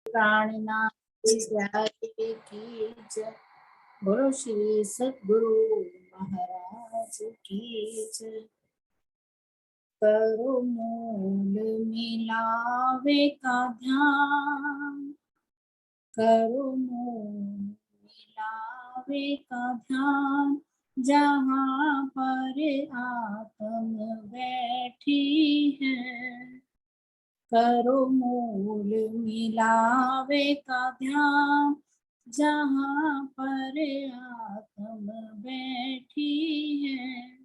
प्राणनाथ प्यारे की जय। बोलो श्री सद्गुरु महाराज की जय। करो मूल मिलावे का ध्यान, करो मूल मिलावे का ध्यान, जहाँ पर आत्म बैठी है। करो मूल मिलावे का ध्यान, जहाँ पर आत्म बैठी है।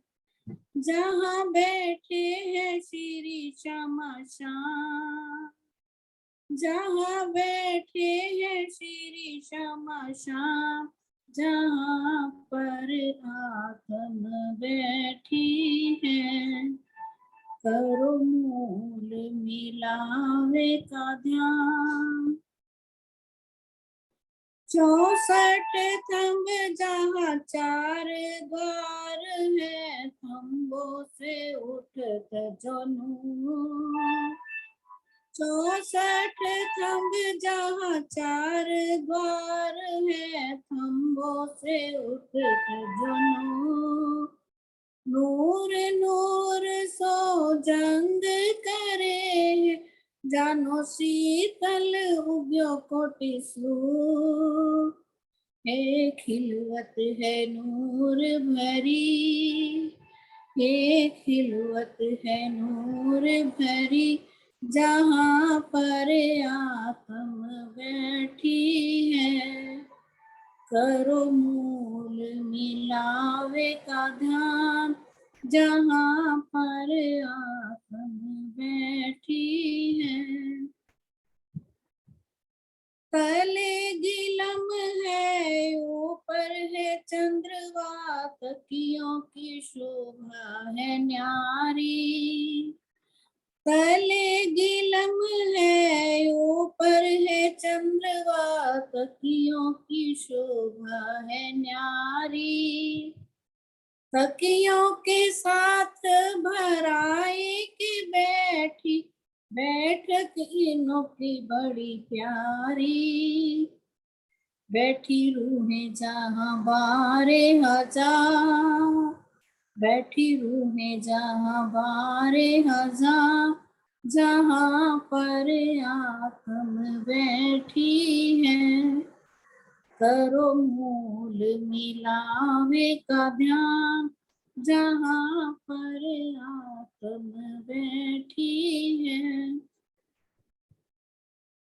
जहाँ बैठे हैं श्री श्यामा श्याम, जहाँ बैठे हैं श्री श्यामा श्याम, जहाँ पर आत्म बैठी है। करो मूल मिलावे का ध्यान। 64 थंब जहाँ 4 द्वार है, थंबों से उठत जो नूर। 64 थंब जहाँ 4 द्वार है, थंबों से उठत जो नूर। नूर नूर सो जंग करे, जानो शीतल उग्यो कोटि सूर। हे खिलवत है नूर भरी, हे खिलवत है नूर भरी, जहाँ पर आत्म बैठी है। करो मूल मिलावे का ध्यान, जहाँ पर आत्म बैठी है। तले गिलम है ऊपर है चंद्रवा, तकियों की शोभा है न्यारी। तले गिलम है ऊपर है चंद्रवा, तकियों की शोभा है न्यारी। तकियों के साथ भराए के बैठी, बैठक इनों की बड़ी प्यारी। बैठी रूहें जहाँ 12,000, बैठी रूहें जहाँ 12,000, जहाँ पर आत्म बैठी है। करो मूल मिलावे का ध्यान, जहाँ पर आत्म बैठी है।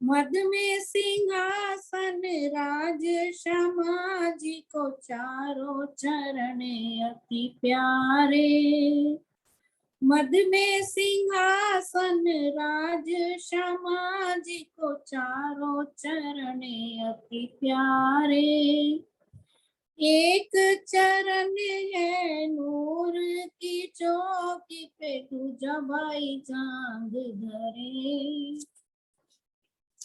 मद में सिंहासन राज श्यामा जी को, चारों चरण अति प्यारे। मद में सिंहासन राज श्यामा जी को, चारों चरण अति प्यारे। एक चरण है नूर की चौकी पे, दूजा भाई जांग धरे।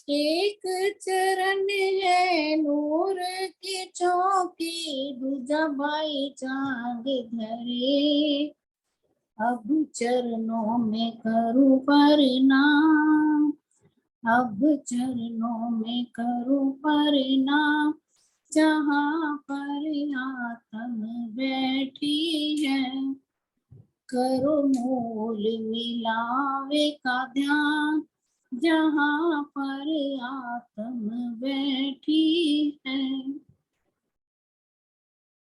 एक चरण है नूर की चौकी, दूजा भाई जांग धरे। अब चरणों में करूं प्रणाम, अब चरणों में करूं प्रणाम, जहाँ पर आत्म बैठी है। करो मूल मिलावे का ध्यान, जहाँ पर आत्म बैठी है।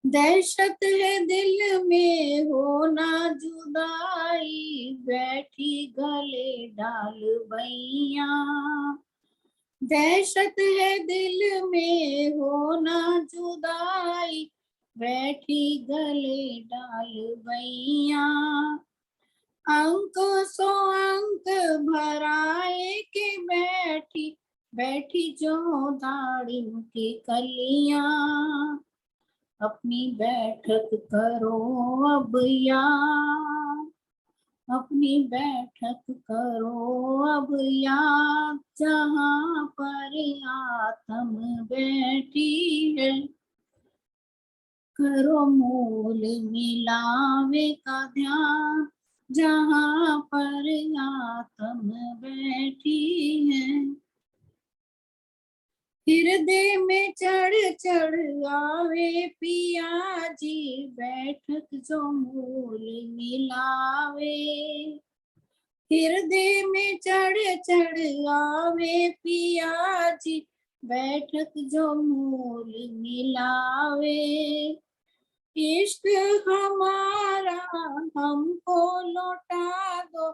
दहशत है दिल में हो ना जुदाई, बैठी गले डाल बैया। दहशत है दिल में हो ना जुदाई, बैठी गले डाल बैया। अंक सो अंक भराए के बैठी, बैठी जो दाड़ियों की कलियां। अपनी बैठक करो अब याद, अपनी बैठक करो अब याद, जहाँ पर आत्म बैठी है। करो मूल मिलावे का ध्यान, जहाँ पर आत्म बैठी है। हृदय में चढ़ चढ़ आवे पिया जी, बैठक जो मूल मिलावे। हृदय में चढ़ चढ़ आवे पिया जी, बैठक जो मूल मिलावे। इश्क हमारा हमको लौटा दो,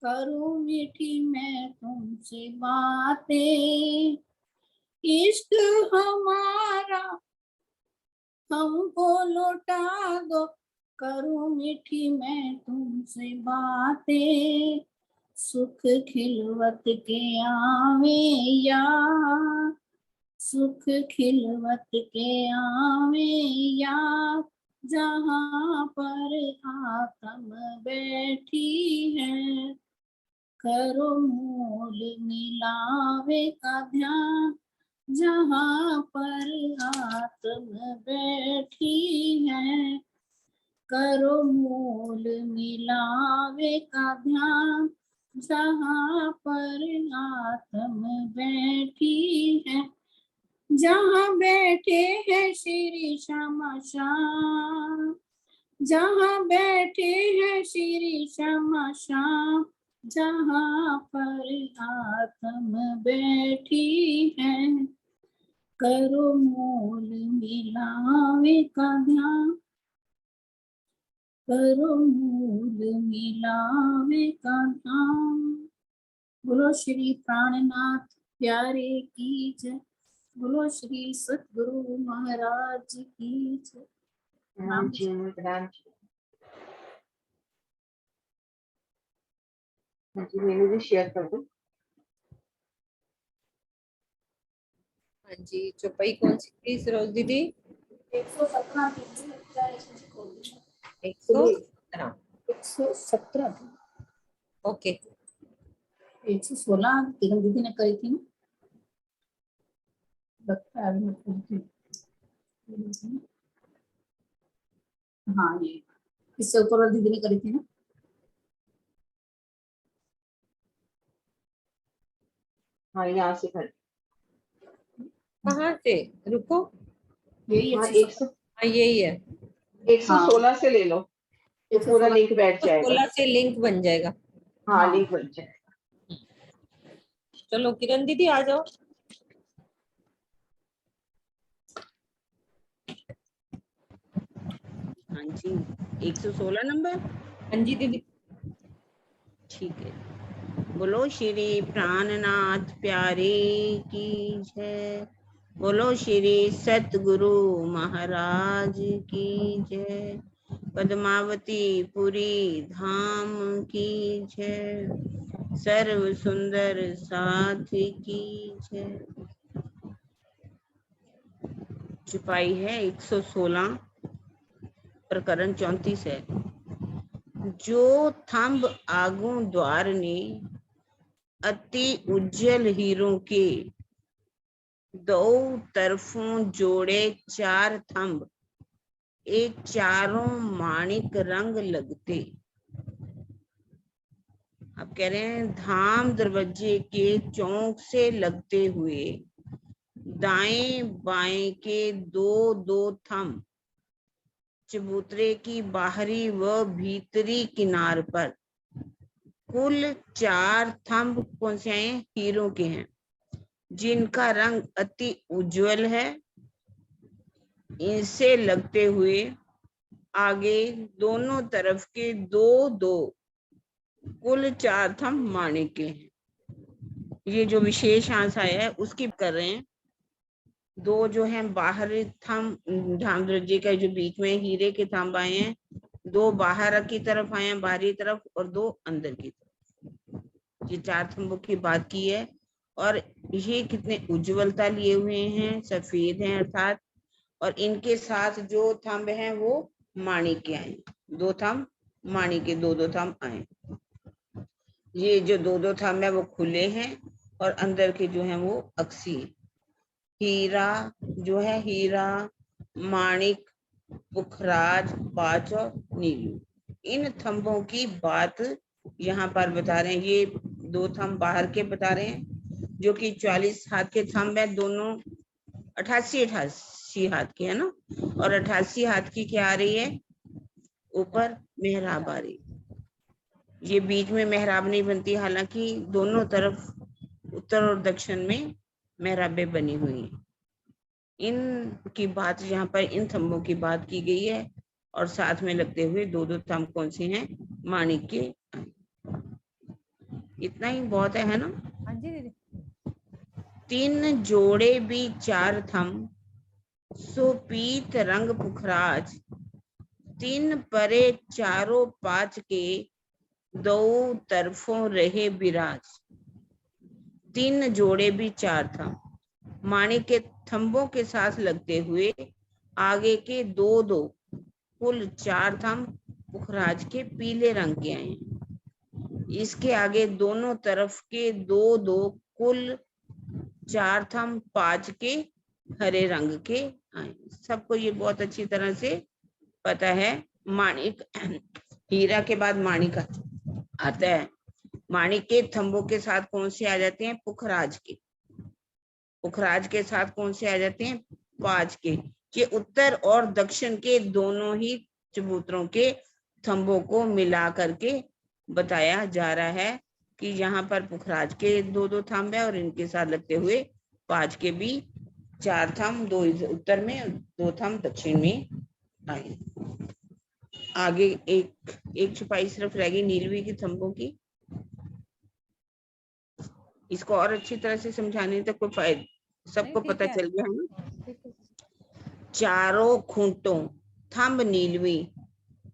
करूं मीठी मैं तुमसे बातें। इश्क हमारा हमको लौटा दो, करूं मीठी मैं तुमसे बातें। सुख खिलवत के आवे यार, सुख खिलवत के आवे यार, जहाँ पर आत्म बैठी है। करो मूल मिलावे का ध्यान, जहाँ पर आत्म बैठी है। करो मूल मिलावे का ध्यान, जहाँ पर आत्म बैठी है। जहाँ बैठे हैं श्री श्यामा श्याम, जहाँ बैठे हैं श्री श्यामा श्याम, जहाँ पर आत्म बैठी है। करो मूल मिलावे का ध्यान, करो मूल मिलावे का ध्यान। बोलो श्री प्राणनाथ प्यारे की जय, बोलो श्री सतगुरु महाराज की जय। राम जी राम जी। हाँ जी, मैंने भी शेयर कर दो। हाँ जी, चौपाई कौन सी थी सरोज दीदी? 117 ओके। 116 किरण दीदी ने करी थी ना, लगता है मैं करी थी। हाँ ये इससे ऊपर वाली दीदी ने करी थी ना। हाँ यहाँ से कर। कहाँ से? रुको, यही हाँ 117। हाँ यही है। 116 से ले लो तो पूरा लिंक बैठ जाएगा। 116 से लिंक बन जाएगा। हाँ लिंक बन जाएगा। चलो किरण दीदी आ जाओ। हाँ जी, 116 नंबर। हाँ जी दीदी। ठीक है। बोलो श्री प्राणनाथ प्यारे की जय, बोलो श्री सतगुरु महाराज की जय, पद्मावती पुरी धाम की जय, सर्व सुंदर साथ की जय। चुपाई है 116, प्रकरण 34 है। जो थंब आगू द्वार ने अति उज्जवल हीरों के दो तरफों जोड़े चार थंब, एक चारों माणिक रंग लगते। अब कह रहे हैं धाम दरवाजे के चौक से लगते हुए दाएं बाएं के दो दो थंब चबूतरे की बाहरी व भीतरी किनार पर, कुल चार थंब कौन से हैं? हीरों के हैं, जिनका रंग अति उज्जवल है। इनसे लगते हुए आगे दोनों तरफ के दो दो कुल चार थंब माणिक के हैं। ये जो विशेष अंश आया है उसकी कर रहे हैं। दो जो हैं बाहरी थंब धाम दरवाजे का जो बीच में हीरे के थंब आए हैं, दो बाहर की तरफ आए हैं बाहरी तरफ और दो अंदर की तरफ। ये चार थंबों की बात की है। और ये कितने उज्जवलता लिए हुए हैं, सफेद हैं अर्थात। और इनके साथ जो थंब हैं वो माणिक के आए, दो थंब माणिक के दो दो थंब आए। ये जो दो दो थंब है वो खुले हैं और अंदर के जो हैं वो अक्सी। हीरा जो है, हीरा, माणिक, पुखराज, पांच और नीलू, इन थंबों की बात यहाँ पर बता रहे हैं। ये दो थंब बाहर के बता रहे हैं जो कि 44 हाथ के थंब है, दोनों 88 हाथ की है ना, और 88 हाथ की क्या आ रही है, ऊपर मेहराब आ रही है। ये बीच में मेहराब नहीं बनती, हालांकि दोनों तरफ उत्तर और दक्षिण में मेहराबें बनी हुई हैं। इनकी बात यहाँ पर इन थंबों की बात की गई है, और साथ में लगते हुए दो दो थंब कौन से हैं, माणिक के। इतना ही बहुत है ना। हाँ जी दीदी। 3 जोड़े भी 4 थंब, सो पीत रंग पुखराज, 3 परे चारों 5 के, दो तरफों रहे विराज। 3 जोड़े भी 4 थंब, माणिक के थंबों के साथ लगते हुए आगे के दो दो कुल 4 थंब पुखराज के पीले रंग के आए हैं। इसके आगे दोनों तरफ के दो दो कुल 4 थंब 5 के हरे रंग के आए। सबको ये बहुत अच्छी तरह से पता है। माणिक, हीरा के बाद माणिक आता है। माणिक के थंबों के साथ कौन से आ जाते हैं, पुखराज के। पुखराज के साथ कौन से आ जाते हैं, 5 के। ये उत्तर और दक्षिण के दोनों ही चबूतरों के थंबों को मिला करके बताया जा रहा है कि यहाँ पर पुखराज के दो दो थंब है, और इनके साथ लगते हुए 5 के भी 4 थंब, 2 उत्तर में 2 थंब दक्षिण में आए। आगे एक छुपाई सिर्फ रह गई नीलवी की थंबों की। इसको और अच्छी तरह से समझाने तक कोई फायदा, सबको नहीं, ठीक पता है। चल गया है ना। हाँ, ठीक है। चारों खूंटों थंब नीलवी,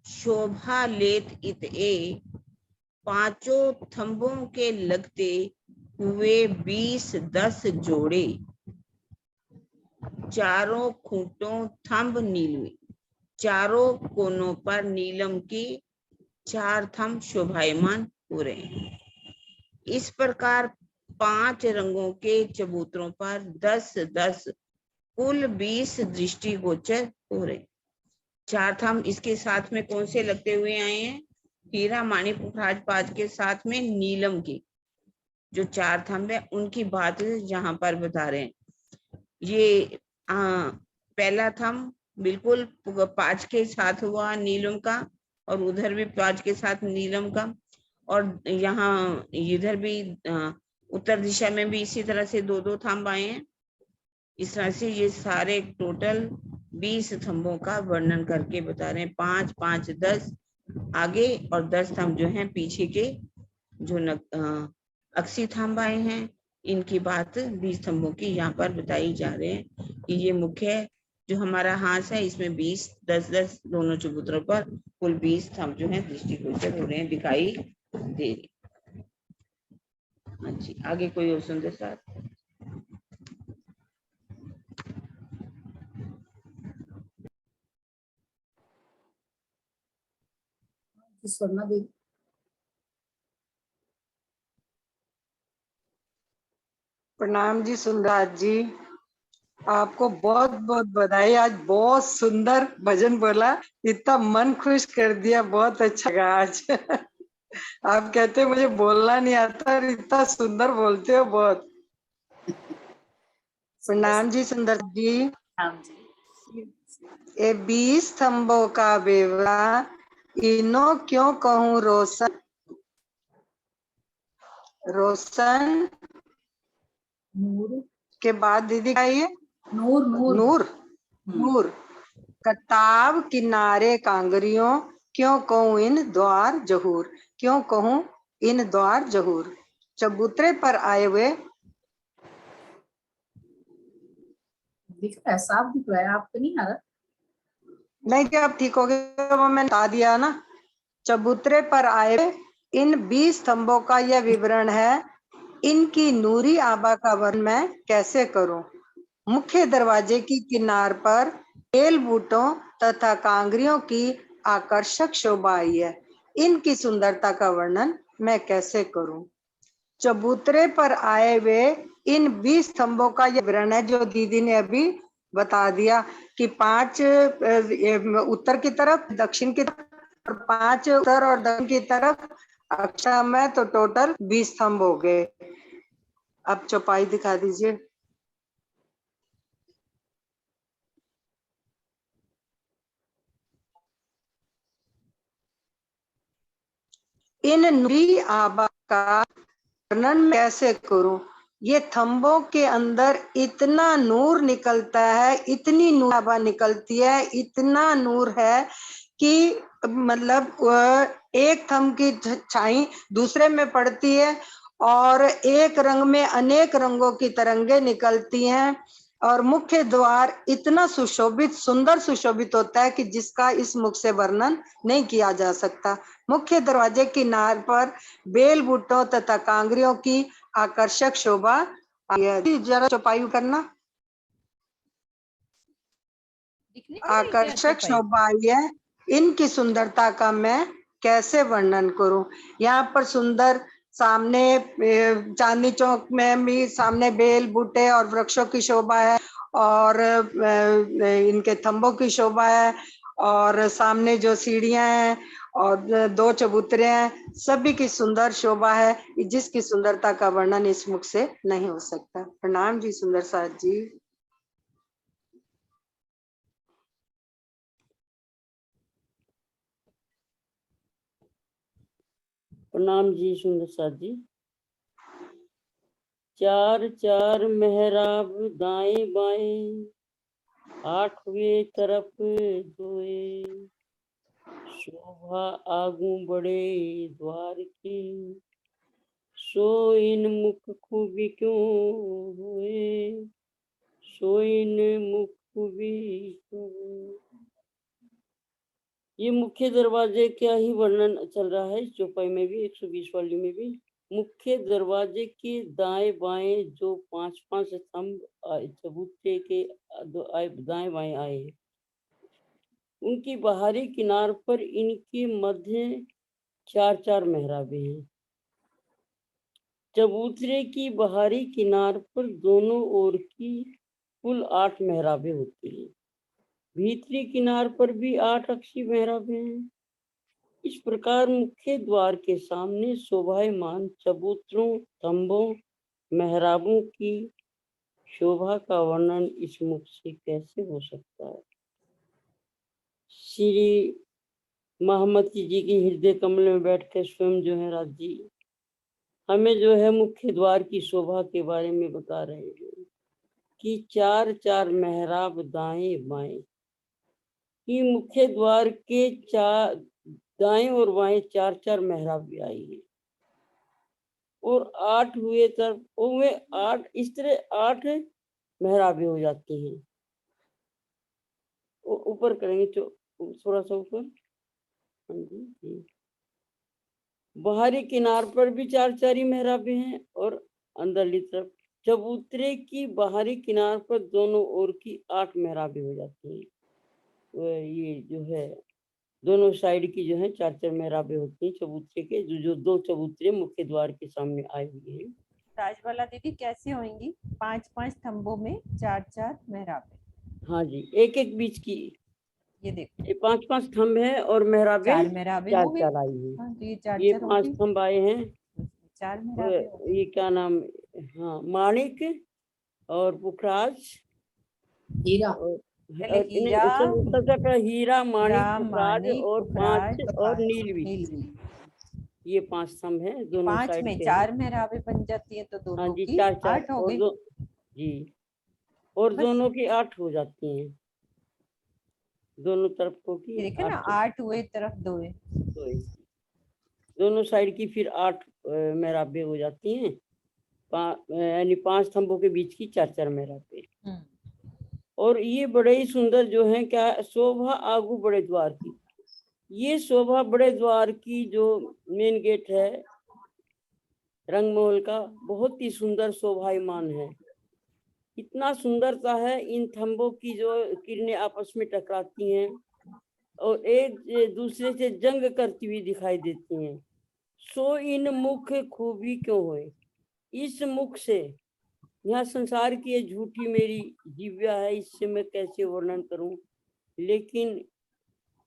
शोभा लेत इत ए, पांचों थंबों के लगते हुए 20-10 जोड़े। चारों खूंटों थंब नीलवी, चारों कोनों पर नीलम के 4 थंब शोभायमान हो रहे हैं। इस प्रकार 5 रंगों के चबूतरों पर 10-10 कुल 20 दृष्टिगोचर हो रहे। 4 थंब इसके साथ में कौन से लगते हुए आए हैं, हीरा माणिक पुखराज 5 के साथ में नीलम के जो 4 थंब है उनकी बात यहाँ पर बता रहे हैं। ये पहला थंब बिल्कुल 5 के साथ हुआ नीलम का, और उधर भी 5 के साथ नीलम का, और यहाँ इधर भी उत्तर दिशा में भी इसी तरह से 2-2 थंब आए हैं। इस तरह से ये सारे टोटल 20 थंबों का वर्णन करके बता रहे हैं। 5, 5, 10 आगे और 10 थंब जो हैं पीछे के जो अक्सी थंब आए हैं, इनकी बात 20 थंबों की यहाँ पर बताई जा रहे हैं कि ये मुख्य जो हमारा हाथ है इसमें 20, 10-10 दोनों चबूतरों पर कुल 20 थंब जो है दृष्टिगोचर हो रहे हैं, दिखाई दे रही। हाँ जी, आगे कोई और सुंदर साथ। स्वर्णा देवी। प्रणाम जी सुंदराज जी, आपको बहुत बहुत बधाई। आज बहुत सुंदर भजन बोला, इतना मन खुश कर दिया, बहुत अच्छा लगा आज। आप कहते मुझे बोलना नहीं आता और इतना सुंदर बोलते हो, बहुत। प्रणाम जी सुंदर जी। हाँ जी। ये 20 स्तंभों का बेवड़ा, इनो क्यों कहूँ रोशन रोशन नूर। के बाद दीदी का ये नूर नूर नूर नूर कताब किनारे कांगरियों, क्यों कहूँ इन द्वार जहूर, क्यों कहूँ इन द्वार जहूर। चबूतरे पर आए हुए, दिख रहा है, साफ दिख रहा है, आपको नहीं आ रहा? नहीं क्या अब ठीक हो गया, वो मैंने बता दिया ना। चबूतरे पर आए हुए इन 20 स्तंभों का यह विवरण है, इनकी नूरी आभा का वर्णन मैं कैसे करूं। मुख्य दरवाजे की किनार पर बेल बूटों तथा कांगरियों की आकर्षक शोभा आई है, इनकी सुंदरता का वर्णन मैं कैसे करूं। चबूतरे पर आए हुए इन 20 स्तंभों का यह विवरण है जो दीदी ने अभी बता दिया कि 5 उत्तर की तरफ, दक्षिण की तरफ, और 5 उत्तर और दक्षिण की तरफ अक्षर में, तो टोटल 20 स्तंभ हो गए। अब चौपाई दिखा दीजिए। इन नूरी आबा का वर्णन मैं कैसे करूं। ये थंबों के अंदर इतना नूर निकलता है, इतनी नूर आबा निकलती है, इतना नूर है कि मतलब एक थंब की छाई दूसरे में पड़ती है और एक रंग में अनेक रंगों की तरंगे निकलती हैं। और मुख्य द्वार इतना सुशोभित, सुंदर सुशोभित होता है कि जिसका इस मुख से वर्णन नहीं किया जा सकता। मुख्य दरवाजे की नार पर बेल बूटों तथा कांगरियों की आकर्षक शोभा आई है। जरा चौपाई करना। दिखने नहीं रही क्या आकर्षक चौपाई? शोभा आई है, इनकी सुंदरता का मैं कैसे वर्णन करूं। यहाँ पर सुंदर सामने चांदनी चौक में भी सामने बेल बूटे और वृक्षों की शोभा है और इनके थंबों की शोभा है और सामने जो सीढ़ियां हैं और दो चबूतरे हैं, सभी की सुंदर शोभा है, जिसकी सुंदरता का वर्णन इस मुख से नहीं हो सकता। प्रणाम जी सुंदर साथ जी। प्रणाम जी सुंदर साथ जी। चार चार मेहराब दाएं बाएं, आठवें तरफ दोए, शोभा आगू बड़े द्वार की, सो इन मुख खूबी क्यों हुए, सो इन मुख खूबी क्यों हुए। ये मुख्य दरवाजे क्या ही वर्णन चल रहा है इस चौपाई में भी, 120 वाली में भी। मुख्य दरवाजे के दाएं बाएं जो 5-5 स्तंभ चबूतरे के दाएं बाएं आए हैं, उनकी बाहरी किनार पर इनके मध्य 4-4 मेहराबें हैं। चबूतरे की बाहरी किनार पर दोनों ओर की कुल 8 मेहराबें होती हैं। भीतरी किनार पर भी 8 अक्षी मेहराबें हैं। इस प्रकार मुख्य द्वार के सामने शोभायमान चबूतरों, स्तंभों, मेहराबों की शोभा का वर्णन इस मुख से कैसे हो सकता है। श्री महामती जी की हृदय कमल में बैठकर स्वयं जो है राज जी हमें जो है मुख्य द्वार की शोभा के बारे में बता रहे हैं कि 4-4 मेहराब दाएं बाएं, कि मुख्य द्वार के दाएं और बाएं 4-4 मेहराब भी आई है और 8 हुए तरफ में 8, इस तरह 8 मेहराबें हो जाती हैं। ऊपर करेंगे थोड़ा सा ऊपर। हाँ जी। बाहरी किनार पर भी 4-4 ही मेहराबें हैं और अंदरली तरफ चबूतरे की बाहरी किनार पर दोनों ओर की 8 मेहराबें हो जाती हैं। ये जो है दोनों साइड की जो है 4-4 मेहराबें होती हैं चबूतरे के, जो 2 चबूतरे मुख्य द्वार के सामने आए हुए हैं। राजबाला दीदी कैसे होंगी? 5-5 स्तंभों में 4-4 मेहराबें। हाँ जी, एक बीच की, ये देखो ये 5-5 स्तंभ है और मेहराबें 4 मेहराबें हो गई। 4-4 आई हैं। हाँ, तो ये ये 4-4 हो 5 गई, स्तंभ आए हैं। 4 मेहराबें हो गई। ये क्या नाम, हाँ, माणिक और पुखराज हीरा। पहले हीरा, हीरा, माणिक, पुखराज माणिक, और पुखराज, 5 और नीलवी। नीलवी। ये 5 स्तंभ हैं दोनों 5 साइड में पे। 4 मेहराबें बन जाती है तो हाँ दोनों जी, की 4-4 8 हो और गई। जी, और बस दोनों की 8 हो जाती हैं, दोनों तरफों ये की देखे ना, 8 8 हुए तरफ 2 है। दोनों साइड की फिर 8 मेहराबें हो जाती हैं। यानी 5 स्तंभों के बीच की 4-4 मेहराबें। और ये बड़े ही सुंदर जो है, क्या शोभा आगू बड़े द्वार की। ये शोभा बड़े द्वार की जो मेन गेट है रंगमहल का, बहुत ही सुंदर शोभायमान है। इतना सुंदरता है, इन थंबों की जो किरणें आपस में टकराती हैं और एक दूसरे से जंग करती हुई दिखाई देती हैं। सो इन मुख खूबी क्यों होए, इस मुख से, यहाँ संसार की ये झूठी मेरी दिव्या है, इससे मैं कैसे वर्णन करूं। लेकिन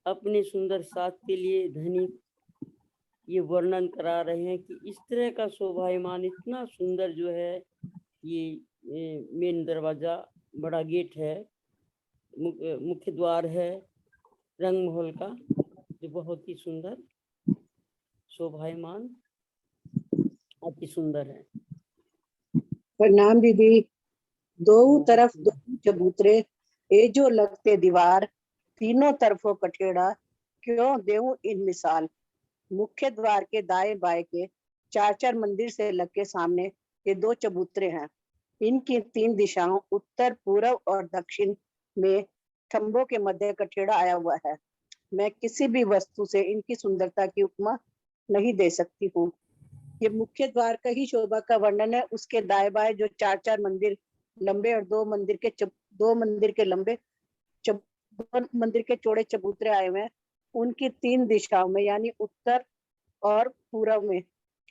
अपने सुंदर साथ के लिए धनी ये वर्णन करा रहे हैं कि इस तरह का शोभायमान इतना सुंदर जो है, ये मेन दरवाजा, बड़ा गेट है, मुख्य द्वार है रंगमहल का, जो बहुत ही सुंदर शोभायमान, अति सुंदर है। प्रणाम दीदी। दो तरफ दो चबूतरे, ए जो लगते दीवार, तीनों तरफों कठेड़ा, क्यों देऊं इन मिसाल। मुख्य द्वार के दाएं बाएं के चार चार मंदिर से लग के सामने ये दो चबूतरे हैं। इनकी तीन दिशाओं उत्तर, पूर्व और दक्षिण में खंभों के मध्य कठेड़ा आया हुआ है। मैं किसी भी वस्तु से इनकी सुंदरता की उपमा नहीं दे सकती हूँ। ये मुख्य द्वार का ही शोभा का वर्णन है। उसके दाएं बाएं जो चार चार मंदिर लंबे और दो मंदिर के चौड़े चबूतरे आए हुए हैं, उनकी तीन दिशाओं में यानी उत्तर और पूर्व में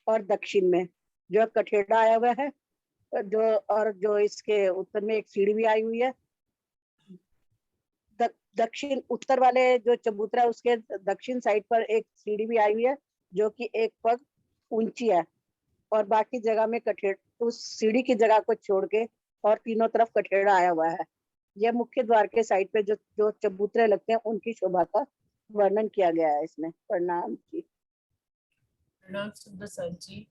और दक्षिण में जो कठेड़ा आया हुआ है, जो इसके उत्तर में एक सीढ़ी भी आई हुई है। दक्षिण उत्तर वाले जो चबूतरा उसके दक्षिण साइड पर एक सीढ़ी भी आई हुई है जो कि एक पग ऊंची है, और बाकी जगह में कठेड़ा, उस सीढ़ी की जगह को छोड़ के और तीनों तरफ कठेड़ा आया हुआ है। यह मुख्य द्वार के साइड पे जो चबूतरे लगते हैं उनकी शोभा का वर्णन किया गया है इसमें। प्रणाम जी। प्रणाम सुंदर सर जी।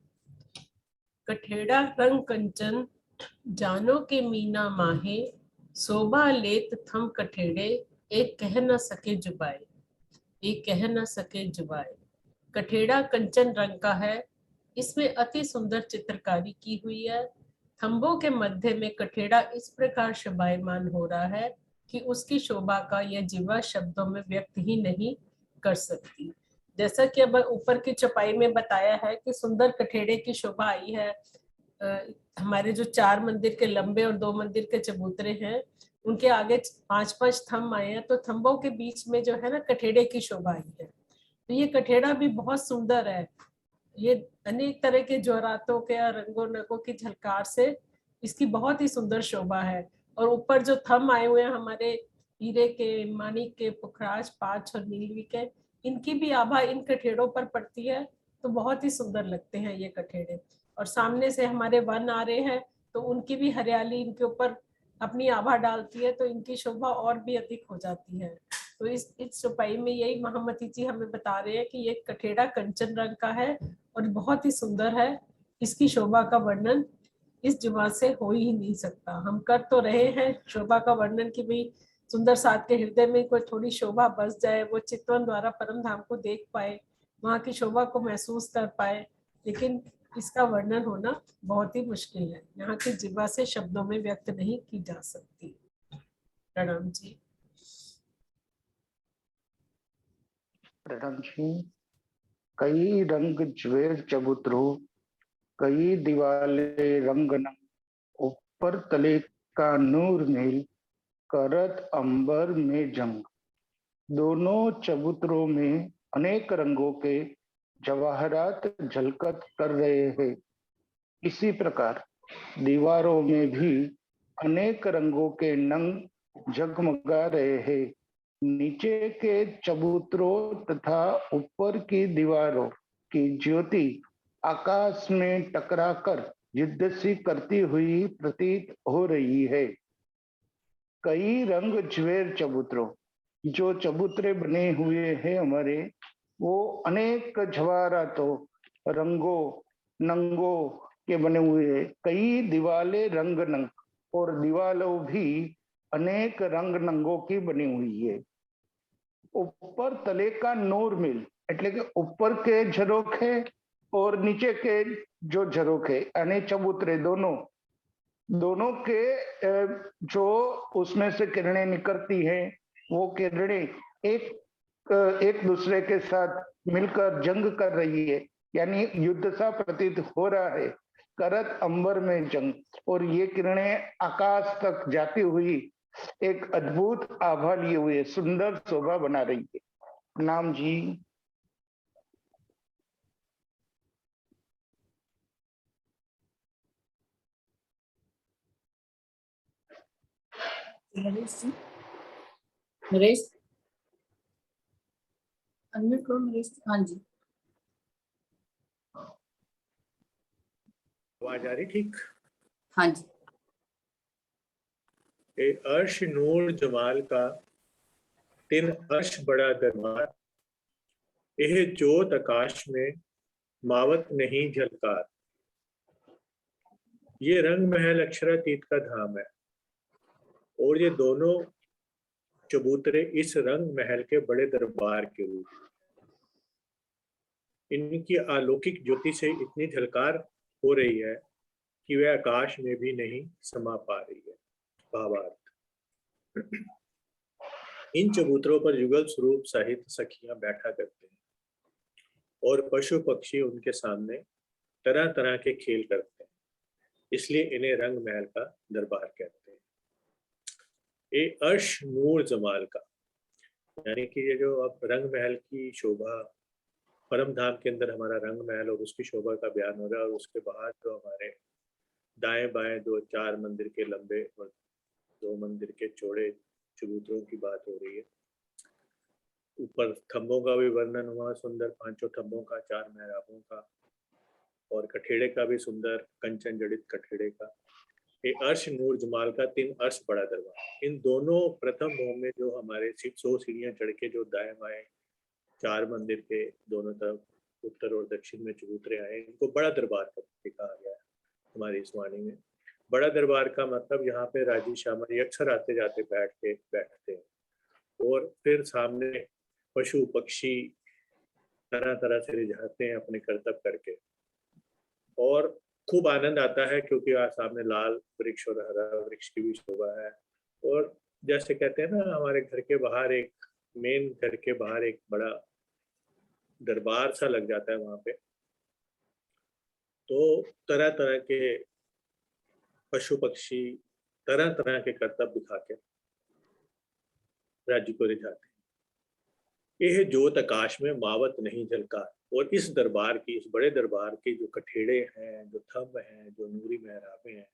कठेड़ा रंग कंचन जानो के मीना माहे, शोभा लेत थम कठेड़े, एक कह न सके जुबाए, एक कह न सके जुबाए। कठेड़ा कंचन रंग का है, इसमें अति सुंदर चित्रकारी की हुई है। थंबों के मध्य में कठेड़ा इस प्रकार शोभायमान हो रहा है कि उसकी शोभा का यह जिह्वा शब्दों में व्यक्त ही नहीं कर सकती। जैसा कि अब ऊपर की चौपाई में बताया है कि सुंदर कठेड़े की शोभा आई है। हमारे जो चार मंदिर के लंबे और दो मंदिर के चबूतरे हैं, उनके आगे पांच पांच थंब आए हैं, तो थंबों के बीच में जो है ना कठेड़े की शोभा आई है। तो ये कठेड़ा भी बहुत सुंदर है। ये अनेक तरह के जोरातों के रंगों नगों की झलकार से इसकी बहुत ही सुंदर शोभा है। और ऊपर जो थंब आए हुए हैं हमारे हीरे के, माणिक के, पुखराज, पांच और नीलवी के, इनकी भी आभा इन कठेड़ों पर पड़ती है, तो बहुत ही सुंदर लगते हैं ये कठेड़े। और सामने से हमारे वन आ रहे हैं तो उनकी भी हरियाली इनके ऊपर अपनी आभा डालती है, तो इनकी शोभा और भी अधिक हो जाती है। तो इस चौपाई में यही महामती जी हमें बता रहे हैं कि ये कठेड़ा कंचन रंग का है और बहुत ही सुंदर है। इसकी शोभा का वर्णन इस जुबा से हो ही नहीं सकता। हम कर तो रहे हैं शोभा का वर्णन कि भाई सुंदर साथ के हृदय में कोई थोड़ी शोभा बस जाए, वो चितवन द्वारा परम धाम को देख पाए, वहाँ की शोभा को महसूस कर पाए, लेकिन इसका वर्णन होना बहुत ही मुश्किल है। यहाँ की जिह्वा से शब्दों में व्यक्त नहीं की जा सकती। प्रणाम जी। प्रणाम जी। कई रंग ज्वेर चबूतरो, कई दीवाले रंग नंग, ऊपर तले का नूर मेल, करत अंबर में जंग। दोनों चबूतरों में अनेक रंगों के जवाहरात झलकत कर रहे हैं। इसी प्रकार दीवारों में भी अनेक रंगों के नंग जगमगा रहे हैं। नीचे के चबूतरों तथा ऊपर की दीवारों की ज्योति आकाश में टकराकर युद्ध सी करती हुई प्रतीत हो रही है। कई रंग ज्वेर चबूतरों, जो चबूतरे बने हुए हैं हमारे, वो अनेक जवाहरातों, रंगों नंगों के बने हुए हैं। कई दीवाले रंग नंग, और दीवालों भी अनेक रंग नंगों की बनी हुई है। ऊपर तले का नूर मिल, એટલે કે ऊपर के झरोखे और नीचे के जो झरोखे यानी चबूतरे दोनों के जो उसमें से किरणें निकलती हैं, वो किरणें एक दूसरे के साथ मिलकर जंग कर रही है, यानी युद्ध सा प्रतीत हो रहा है। करत अंबर में जंग, और ये किरणें आकाश तक जाती हुई एक अद्भुत आभा लिए हुए सुंदर शोभा बना रही है। नाम जी। नरेश अनम्यूट करो नरेश। हाँ जी, आवाज आ रही ठीक? हाँ जी। अर्श नूर जमाल का तिन अर्श बड़ा दरबार, यह जोत आकाश में मावत नहीं झलकार। ये रंग महल अक्षरातीत का धाम है और ये दोनों चबूतरे इस रंग महल के बड़े दरबार के रूप। इनकी अलौकिक ज्योति से इतनी झलकार हो रही है कि वह आकाश में भी नहीं समा पा रही है। भावार्थ, इन चबूतरों पर युगल स्वरूप सहित सखियां बैठा करते हैं और पशु पक्षी उनके सामने तरह तरह के खेल करते हैं, इसलिए इन्हें रंग महल का दरबार कहते हैं। ये अर्श नूर जमाल का, यानी कि ये जो अब रंग महल की शोभा, परम धाम के अंदर हमारा रंग महल और उसकी शोभा का बयान हो रहा है, और उसके बाहर जो हमारे दाएं बाएं 4 मंदिर के लंबे और 2 मंदिर के चौड़े चबूतरों की बात हो रही है। ऊपर थंबों का भी वर्णन हुआ सुंदर, 5 थंबों का, 4 मेहराबों का, और कठेड़े का भी सुंदर, कंचन जड़ित कठेड़े का। ये अर्श नूर जमाल का 3 अर्श बड़ा दरबार। इन दोनों प्रथम भवन में जो हमारे 100 सीढ़ियां चढ़ के जो दाएं बाएं 4 मंदिर के दोनों तरफ उत्तर और दक्षिण में चबूतरे आए, इनको बड़ा दरबार कहा गया है हमारी इस वाणी में। बड़ा दरबार का मतलब यहाँ पे राजी शामरी अक्सर आते जाते बैठते हैं, और फिर सामने पशु पक्षी तरह तरह से रिझाते हैं अपने कर्तव्य करके, और खूब आनंद आता है क्योंकि आज सामने लाल वृक्ष और हरा वृक्ष की भी शोभा है। और जैसे कहते हैं ना, हमारे घर के बाहर एक मेन घर के बाहर एक बड़ा दरबार सा लग जाता है वहां पे, तो तरह तरह के पशु पक्षी तरह तरह के करतब दिखा के राज्य को रिझाते हैं। यह जोत आकाश में मावत नहीं झलकार। और इस दरबार की, इस बड़े दरबार के जो कठेड़े हैं, जो थंब हैं, जो नूरी मेहराबें हैं,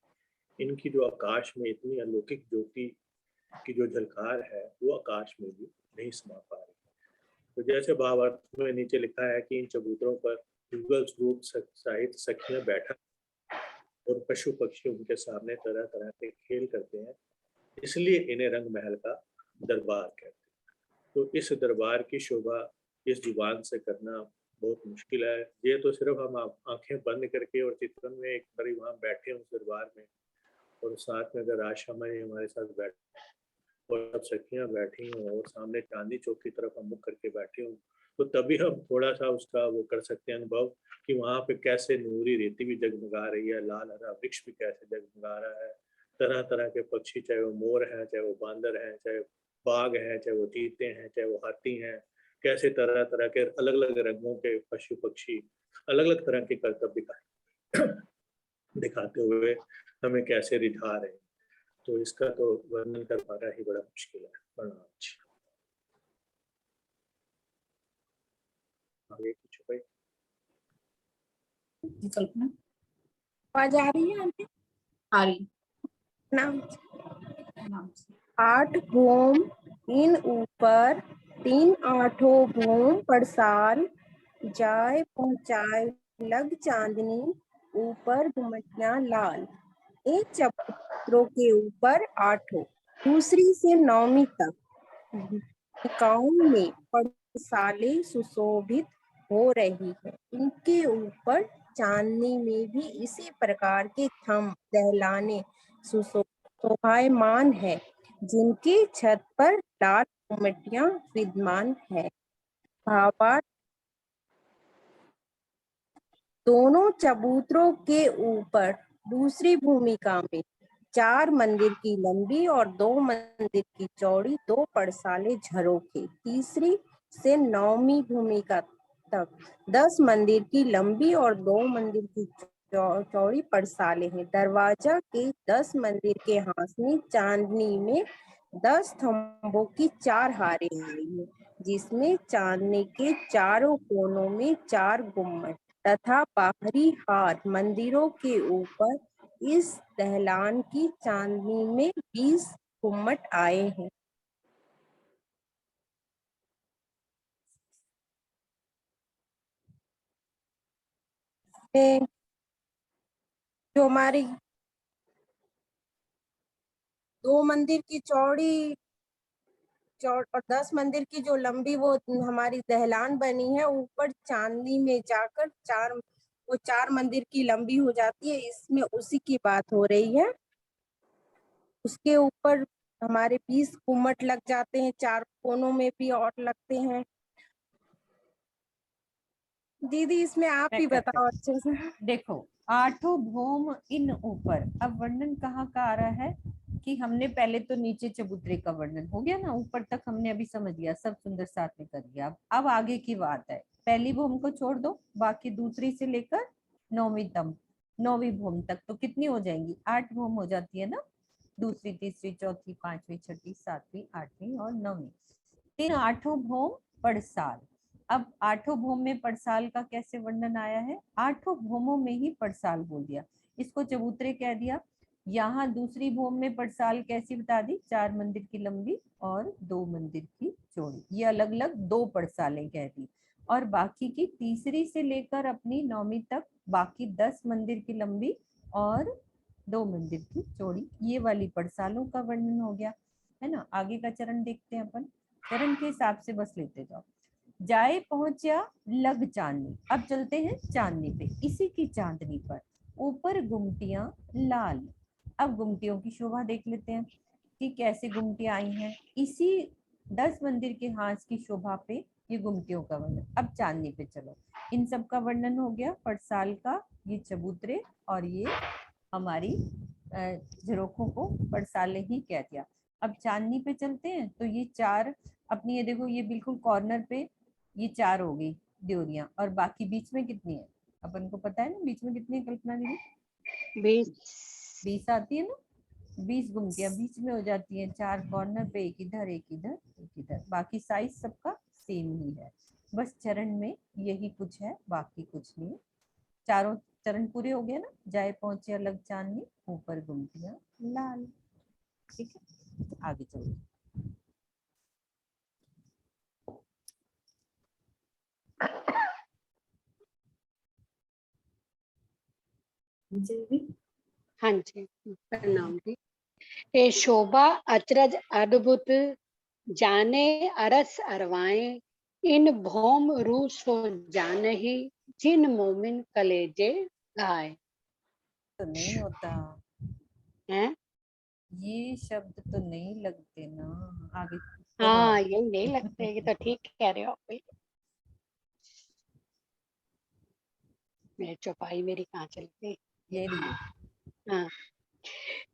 इनकी जो आकाश में इतनी अलौकिक ज्योति की जो झलकार है, वो आकाश में भी नहीं समा पा रही। तो जैसे भावार्थ में नीचे लिखा है कि इन चबूतरों पर युगल स्वरूप सहित सखियां बैठा और पशु पक्षी उनके सामने तरह तरह के खेल करते हैं, इसलिए इन्हें रंग महल का दरबार कहते हैं। तो इस दरबार की शोभा इस जुबान से करना बहुत मुश्किल है। ये तो सिर्फ हम आंखें बंद करके और चित्रण में एक बारी वहाँ बैठे उस दरबार में, और साथ में अगर आशा में हमारे साथ बैठे और सब सखियां बैठी हों और सामने चांदी चौक की तरफ हम मुख करके बैठे हों, तो तभी हम थोड़ा सा उसका वो कर सकते हैं अनुभव कि वहाँ पे कैसे नूरी रेती भी जगमगा रही है, लाल हरा वृक्ष भी कैसे जगमगा रहा है, तरह तरह के पक्षी, चाहे वो मोर हैं, चाहे वो बांदर हैं, चाहे बाघ हैं, चाहे वो चीते हैं, चाहे वो हाथी हैं, कैसे तरह तरह के अलग अलग रंगों के पशु पक्षी अलग अलग तरह के करतब दिखाते हुए हमें कैसे रिझा रहे हैं। तो इसका तो वर्णन कर पाना ही बड़ा मुश्किल है। प्रणाम जी। आगे कुछ भाई? कल्पना आवाज आ रही है आंटी? आ रही नाम नाम से 8 भूम इन ऊपर 3 आठों भूम पड़साल जाए पहुँचाए लग चांदनी ऊपर घुमटियां लाल। एक चबूतरों के ऊपर 8 दूसरी से 9वीं तक निकायों में पड़साले सुशोभित हो रही है। इनके ऊपर चांदनी में भी इसी प्रकार के थंब दहलाने शोभायमान है, जिनके छत पर लाल घुमटियां विद्यमान है। भावार्थ, दोनों चबूतरों के ऊपर दूसरी भूमिका में 4 मंदिर की लंबी और 2 मंदिर की चौड़ी 2 पड़साले झरोखे, तीसरी से 9वीं भूमिका तक 10 मंदिर की लंबी और 2 मंदिर की चौड़ी पड़साले हैं। दरवाजा के 10 मंदिर के हासनी चांदनी में 10 थंबों की 4 हारें आई हैं, जिसमें चांदनी के चारों कोनों में 4 गुम्बद तथा बाहरी हार मंदिरों के ऊपर इस दहलान की चांदनी में 20 गुम्बद आए हैं। जो हमारी 2 मंदिर की चौड़ी और 10 मंदिर की जो लंबी वो हमारी दहलान बनी है, ऊपर चांदनी में जाकर वो 4 मंदिर की लंबी हो जाती है। इसमें उसी की बात हो रही है। उसके ऊपर हमारे 20 गुम्मट लग जाते हैं, 4 कोनों में भी और लगते हैं। दीदी इसमें आप ही बताओ अच्छे से। देखो, 8 भौम इन ऊपर। अब वर्णन कहाँ का आ रहा है कि हमने पहले तो नीचे चबूतरे का वर्णन हो गया ना, ऊपर तक हमने अभी समझ लिया, सब सुंदर साथ में कर लिया। अब आगे की बात है, पहली भौम को छोड़ दो, बाकी दूसरी से लेकर 9वीं भौम तक तो कितनी हो जाएंगी? 8 भौम हो जाती है ना। दूसरी, तीसरी, चौथी, 5वीं, 6वीं, 7वीं, 8वीं और 9वीं, 8 भौम पड़साल। अब 8 भौम में पड़साल का कैसे वर्णन आया है? 8 भौमों में ही पड़साल बोल दिया, इसको चबूतरे कह दिया। यहाँ दूसरी भौम में पड़साल कैसी बता दी? 4 मंदिर की लंबी और 2 मंदिर की चौड़ी, ये अलग अलग 2 पड़सालें कह दी। और बाकी की तीसरी से लेकर अपनी 9वीं तक बाकी 10 मंदिर की लंबी और 2 मंदिर की चौड़ी, ये वाली पड़सालों का वर्णन हो गया, है ना। आगे का चरण देखते हैं अपन, चरण के हिसाब से बस लेते जाओ। जाए पहुंचा लग चांदनी। अब चलते हैं चांदनी पे। इसी की चांदनी पर ऊपर गुमटियां लाल। अब गुमटियों की शोभा देख लेते हैं कि कैसे गुमटियां आई हैं। इसी 10 मंदिर के हाथ की शोभा पे ये गुमटियों का वर्णन। अब चांदनी पे चलो, इन सब का वर्णन हो गया, पड़साल का, ये चबूतरे और ये हमारी झरोखों को पड़साले ही कह दिया। अब चांदनी पे चलते हैं तो ये 4 अपनी, ये देखो ये बिल्कुल कॉर्नर पे ये 4 हो गई ड्योरियां, और बाकी बीच में कितनी है अपन को पता है ना, बीच में कितनी है कल्पना दीदी? 20 आती है ना, 20 गुमटियां बीच में हो जाती हैं, 4 कॉर्नर पे, एक इधर एक इधर एक इधर, बाकी साइज सबका सेम ही है। बस चरण में यही कुछ है, बाकी कुछ नहीं। चारों चरण पूरे हो गए ना, जाए पहुंचे अलग चांदनी, ऊपर गुमटियां लाल। ठीक है, आगे चलो। हाँ जी, प्रणाम जी। ए शोभा अचरज अद्भुत, जाने अरस अरवाए, इन भौम रूस हो जानही, जिन मोमिन कलेजे गाए। तो नहीं होता हैं? ये शब्द तो नहीं लगते ना आगे। हाँ, ये नहीं लगते, ये तो ठीक कह रहे हो आप। मेरी चौपाई मेरी कहाँ चली गई? ये हाँ,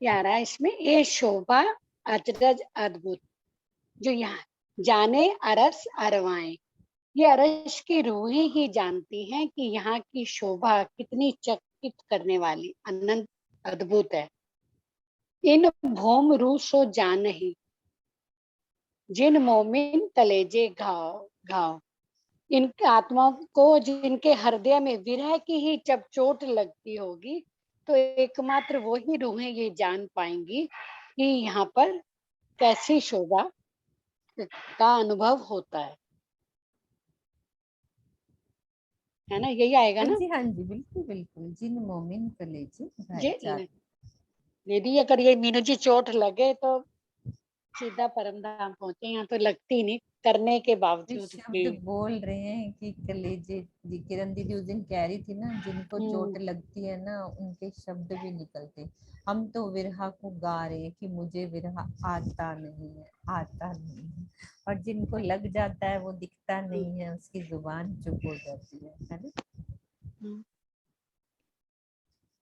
यार इसमें ये शोभा अचरज अद्भुत, जो यहाँ जाने अरस अरवाएं, ये अरस की रूहें ही जानती हैं कि यहाँ की शोभा कितनी चकित करने वाली, अनंत अद्भुत है। इन भौम रूसो जान ही, जिन मोमिन कलेजे घाव घाव, इनकी आत्मा को जिनके हृदय में विरह की ही जब चोट लगती होगी, तो एकमात्र वो ही रूहें ये जान पाएंगी कि यहाँ पर कैसी शोभा का अनुभव होता है ना, यही आएगा ना? हाँ जी, बिल्कुल बिल्कुल, जिन मोमिन कलेजे ये दीदी, अगर ये मीनू जी चोट लगे तो सीधा परम धाम पहुंचे, यहाँ तो लगती नहीं करने के बावजूद भी। शब्द बोल रहे हैं कि कलेजे, किरण दीदी उस दिन कह रही थी ना, जिनको चोट लगती है ना उनके शब्द भी निकलते। हम तो विरहा को गा रहे हैं कि मुझे विरहा आता नहीं है, आता नहीं है, और जिनको लग जाता है वो दिखता नहीं है, उसकी जुबान चुप हो जाती है ना।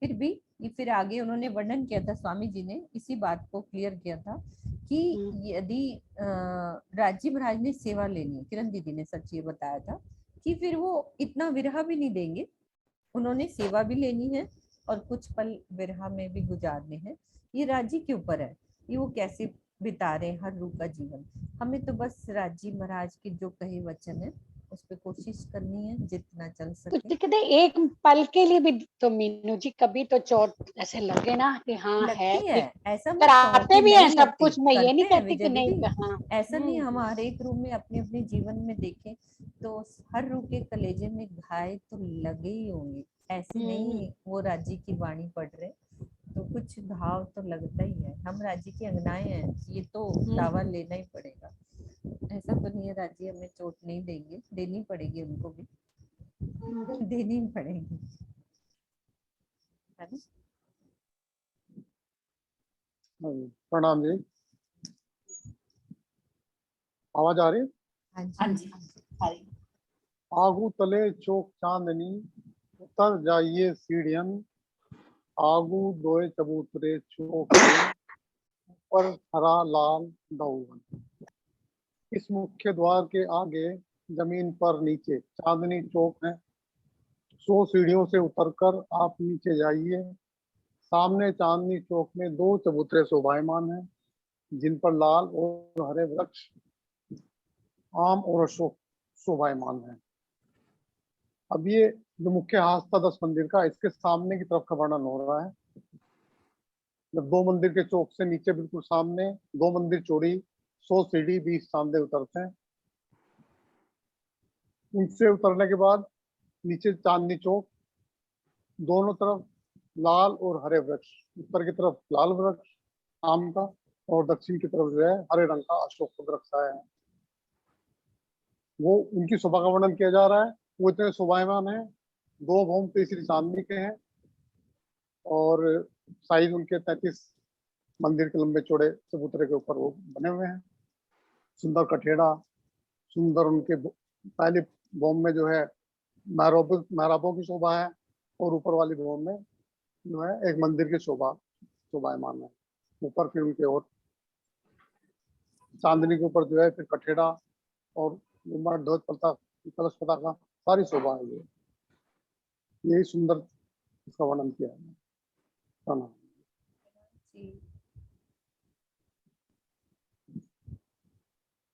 फिर भी ये फिर आगे उन्होंने वर्णन किया था, स्वामी जी ने इसी बात को क्लियर किया था कि यदि राजी महाराज ने सेवा लेनी है, किरण दीदी ने सच ये बताया था कि फिर वो इतना विरहा भी नहीं देंगे, उन्होंने सेवा भी लेनी है और कुछ पल विरहा में भी गुजारने हैं। ये राजी के ऊपर है, ये वो कैसे बिता रहे हर रूह का जीवन। हमें तो बस राजी महाराज के जो कहे वचन है उस पर कोशिश करनी है जितना चल सके। कहते एक पल के लिए भी तो मीनू जी कभी तो चोट ऐसे लगे ना कि हाँ है, ऐसा कराते भी है सब कुछ, मैं ये नहीं कहती कि नहीं। हाँ, ऐसा नहीं, हम हर एक रूम में अपने अपने जीवन में देखें तो हर रूह के कलेजे में घाय तो लगे ही होंगे, ऐसे नहीं वो राजी की वाणी पढ़ रहे तो कुछ भाव तो लगता ही है। हम राजी की अंगनाएं हैं, ये तो दावा लेना ही पड़ेगा। ऐसा तो नहीं है राजी, हमें चोट नहीं देंगे, देनी पड़ेगी उनको भी, देनी पड़ेगी, है ना? प्रणाम जी, आवाज आ रही है? हाँ हाँ जी। जी हाँ जी। आगू तले चौक चांदनी, उतर जाइए सीढ़ियन, आगू दोए चबूतरे चौक के, ऊपर हरा लाल दौवन। इस मुख्य द्वार के आगे जमीन पर नीचे चांदनी चौक है। 100 सीढ़ियों से उतरकर आप नीचे जाइए। सामने चांदनी चौक में 2 चबूतरे शोभायमान हैं, जिन पर लाल और हरे वृक्ष, आम और अशोक शोभायमान है। अब ये जो मुख्य हास था 10 मंदिर का, इसके सामने की तरफ का वर्णन हो रहा है। जब 2 मंदिर के चौक से नीचे बिल्कुल सामने 2 मंदिर चौड़ी 100 सीढ़ी 20 चांदे उतरते हैं। उनसे उतरने के बाद नीचे चांदनी चौक, दोनों तरफ लाल और हरे वृक्ष, उत्तर की तरफ लाल वृक्ष आम का और दक्षिण की तरफ जो है हरे रंग का अशोक का वृक्ष है। वो उनकी शोभा का वर्णन किया जा रहा है। वो इतने शोभायमान है, 2 भौम तीसरी चांदनी के हैं और साइज उनके 33 मंदिर के लंबे चौड़े चबूतरे के ऊपर वो बने हुए हैं। सुंदर कठेड़ा, सुंदर उनके पहली भौम में जो है महराबों की शोभा है और ऊपर वाली भौम में जो है एक मंदिर की शोभायमान है। ऊपर फिर उनके और चांदनी के ऊपर जो है फिर कठेड़ा और ध्वज कलश पताका, सारी शोभा है। ये यही सुंदर इसका वर्णन किया है। प्रणाम।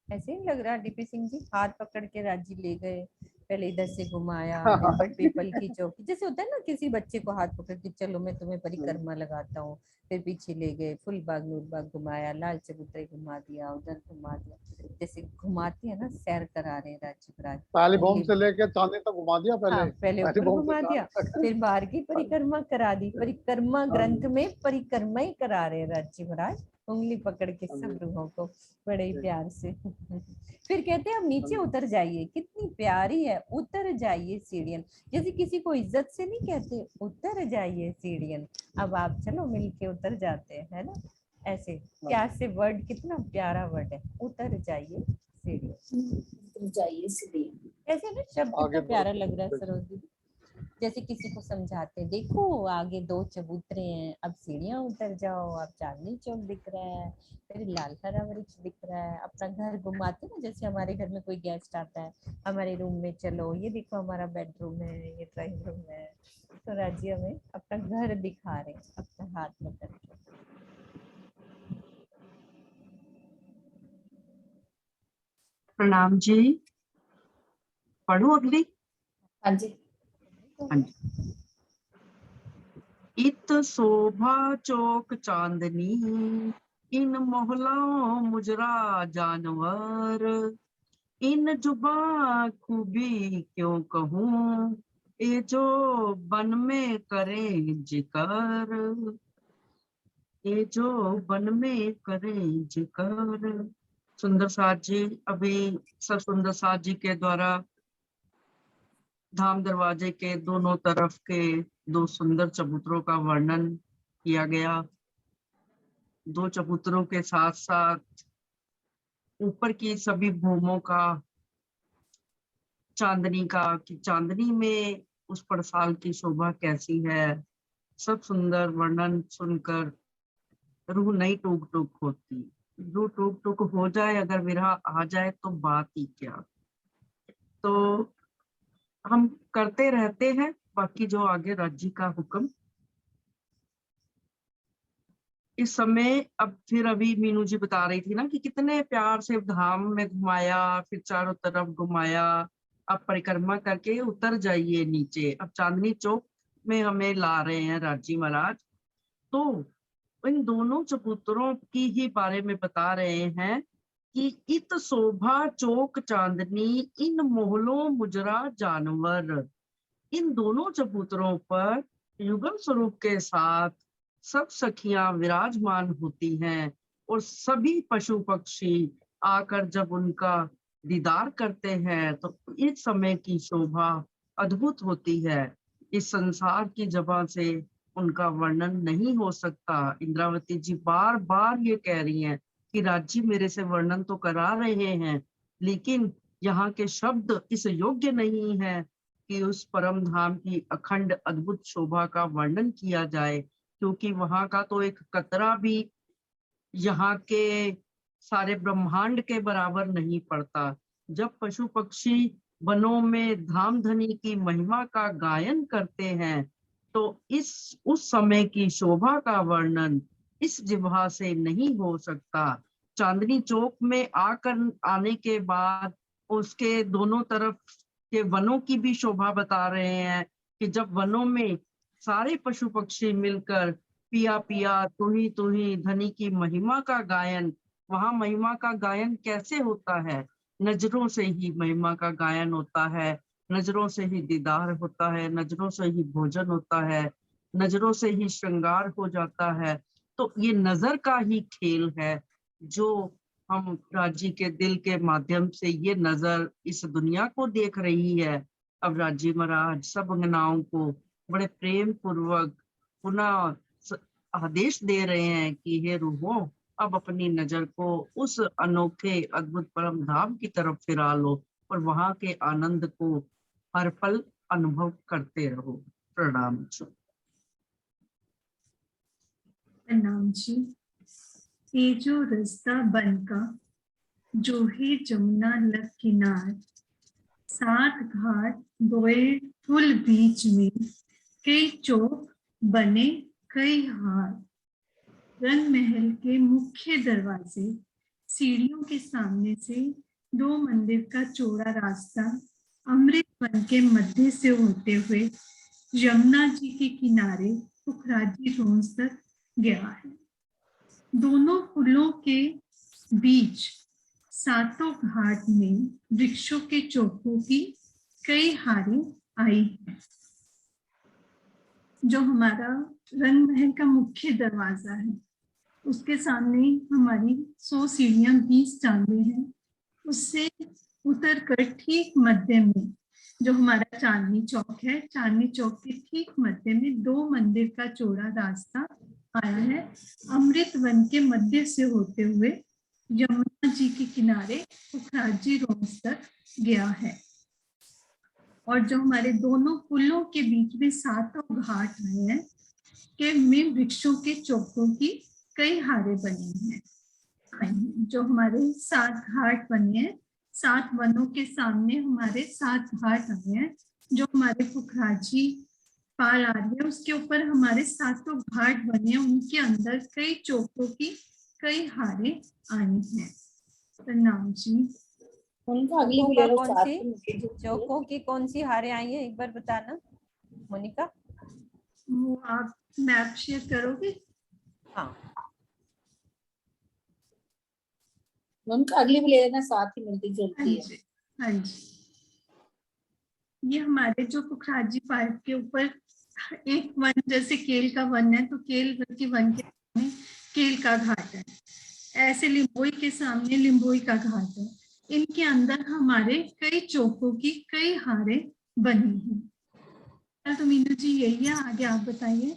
ऐसे ही लग रहा डीपी सिंह जी, हाथ पकड़ के राजी ले गए, पहले इधर से घुमाया, फिर पीपल की चौकी, जैसे होता है ना किसी बच्चे को हाथ पकड़ के चलो मैं तुम्हें परिक्रमा लगाता हूँ, फिर पीछे ले गए, फुलबाग नूरबाग घुमाया, लाल चबूतरे घुमा दिया, उधर घुमा दिया, जैसे घुमाती है ना, सैर करा रहे राज्य महाराज। पहली भौम से लेकर चांदनी तक घुमा दिया पहले। हाँ, पहले पहली ऊपर भौम से घुमा दिया, फिर बाहर की परिक्रमा करा दी। परिक्रमा ग्रंथ में परिक्रमा ही करा रहे राज्य महाराज, उंगली पकड़ के सब लोगों को बड़े ही प्यार से। फिर कहते हैं अब नीचे उतर जाइए, कितनी प्यारी है, उतर जाइए सीढ़ियन, जैसे किसी को इज्जत से नहीं कहते, उतर जाइए सीढ़ियन, अब आप चलो मिलके उतर जाते हैं, है ना? ऐसे प्यार से वर्ड, कितना प्यारा वर्ड है, उतर जाइए सीढ़ियन, उतर जाइए सीढ़ियन। ऐसे ना शब्द कितना प्यारा लग रहा है सरोज दीदी, जैसे किसी को समझाते हैं, देखो आगे 2 चबूतरे हैं, अब सीढ़ियां उतर जाओ, अब चांदनी चौक दिख रहा है, फिर लाल हरा वृक्ष दिख रहा है, अपना घर घुमाते ना, जैसे हमारे घर में कोई गेस्ट आता है, हमारे रूम में चलो, ये देखो हमारा बेडरूम है, ये ड्राइंग रूम है, तो राज्य हमें अपना घर दिखा रहे हैं अपने हाथ में करके। प्रणाम जी, पढ़ू अगली। हाँ जी। इत शोभा चौक चांदनी, इन मोहल्लों मुजरा जानवर, इन जुबा खूबी क्यों कहूँ, ये जो बन में करे जिकर, ये जो बन में करे जिकर। सुंदर साथ जी, अभी सब सुंदर साथ जी के द्वारा धाम दरवाजे के दोनों तरफ के 2 सुंदर चबूतरों का वर्णन किया गया। 2 चबूतरों के साथ साथ ऊपर की सभी भूमों का, चांदनी का, कि चांदनी में उस पड़साल की शोभा कैसी है, सब सुंदर वर्णन सुनकर रूह नहीं टूक टूक होती। रूह टूक टूक हो जाए अगर विरह आ जाए तो बात ही क्या। तो हम करते रहते हैं, बाकी जो आगे राज्य का हुक्म। इस समय अब फिर अभी मीनू जी बता रही थी ना कि कितने प्यार से धाम में घुमाया, फिर चारों तरफ घुमाया, अब परिक्रमा करके उतर जाइए नीचे। अब चांदनी चौक में हमें ला रहे हैं राज्य महाराज, तो इन दोनों चबूतरों की ही बारे में बता रहे हैं कि इत शोभा चौक चांदनी, इन मोहल्लों मुजरा जानवर। इन दोनों चबूतरों पर युगल स्वरूप के साथ सब सखियां विराजमान होती हैं और सभी पशु पक्षी आकर जब उनका दीदार करते हैं तो इस समय की शोभा अद्भुत होती है। इस संसार की जबान से उनका वर्णन नहीं हो सकता। इंद्रावती जी बार बार ये कह रही हैं कि राज्य मेरे से वर्णन तो करा रहे हैं, लेकिन यहाँ के शब्द इस योग्य नहीं है कि उस परम धाम की अखंड अद्भुत शोभा का वर्णन किया जाए, क्योंकि वहां का तो एक कतरा भी यहाँ के सारे ब्रह्मांड के बराबर नहीं पड़ता। जब पशु पक्षी वनों में धाम धनी की महिमा का गायन करते हैं तो उस समय की शोभा का वर्णन इस जिह्वा से नहीं हो सकता। चांदनी चौक में आने के बाद उसके दोनों तरफ के वनों की भी शोभा बता रहे हैं कि जब वनों में सारे पशु पक्षी मिलकर पिया पिया तू ही धनी की महिमा का गायन, वहां महिमा का गायन कैसे होता है? नजरों से ही महिमा का गायन होता है, नजरों से ही दीदार होता है, नजरों से ही भोजन होता है, नजरों से ही श्रृंगार हो जाता है। तो ये नजर का ही खेल है जो हम राज्य के दिल के माध्यम से ये नजर इस दुनिया को देख रही है। अब राज्य महाराज सब अंगनाओं को बड़े प्रेम पूर्वक पुनः आदेश दे रहे हैं कि हे रूहों, अब अपनी नजर को उस अनोखे अद्भुत परम धाम की तरफ फिरा लो और वहां के आनंद को हर पल अनुभव करते रहो। प्रणाम जी। प्रणाम जी। ये जो रास्ता बन का जो है जमुना लग किनार, 7 घाट बोए पुल बीच में, कई चौक बने कई हार। रंग महल के मुख्य दरवाजे, सीढ़ियों के सामने से 2 मंदिर का चौड़ा रास्ता अमृत वन के मध्य से होते हुए यमुना जी के किनारे पुखराजी रोंज तक गया है। दोनों पुलों के बीच 7 घाट में वृक्षों के चौकों की कई हारें आई हैं। जो हमारा रंग महल का मुख्य दरवाजा है, उसके सामने हमारी 100 सीढ़ियां 20 चांदे हैं। उससे उतर कर ठीक मध्य में जो हमारा चांदनी चौक है, चांदनी चौक के ठीक मध्य में 2 मंदिर का चौड़ा रास्ता आया है। अमृत वन के मध्य से होते हुए यमुना जी के किनारे पुखराजी रोंज तक गया है। और जो हमारे दोनों पुलों के बीच में 7 घाट हैं के में वृक्षों के चौकों की कई हारें बनी हैं। जो हमारे 7 घाट बने हैं, 7 वनों के सामने हमारे 7 घाट आए हैं। जो हमारे पुखराजी पार आ रही है उसके ऊपर हमारे 7 घाट बने हैं, उनके अंदर कई चौकों की कई हारें आई हैं। प्रणाम जी। उनका अगली वीडियो कौन सी चौकों की कौन सी हारें आई हैं एक बार बताना मोनिका। वो आप मैप शेयर करोगे? हाँ, उनका अगली भी ले लेना, साथ ही मिलती जुलती है। हाँ जी। ये हमारे जो पुखराजी पार्क के ऊपर एक वन जैसे केल का वन है, तो केल के वन के सामने केल का घाट है। ऐसे लिम्बोई के सामने लिम्बोई का घाट है। इनके अंदर हमारे कई चौकों की कई हारें बनी हैं। तो मीनू जी यही है, आगे आप बताइए।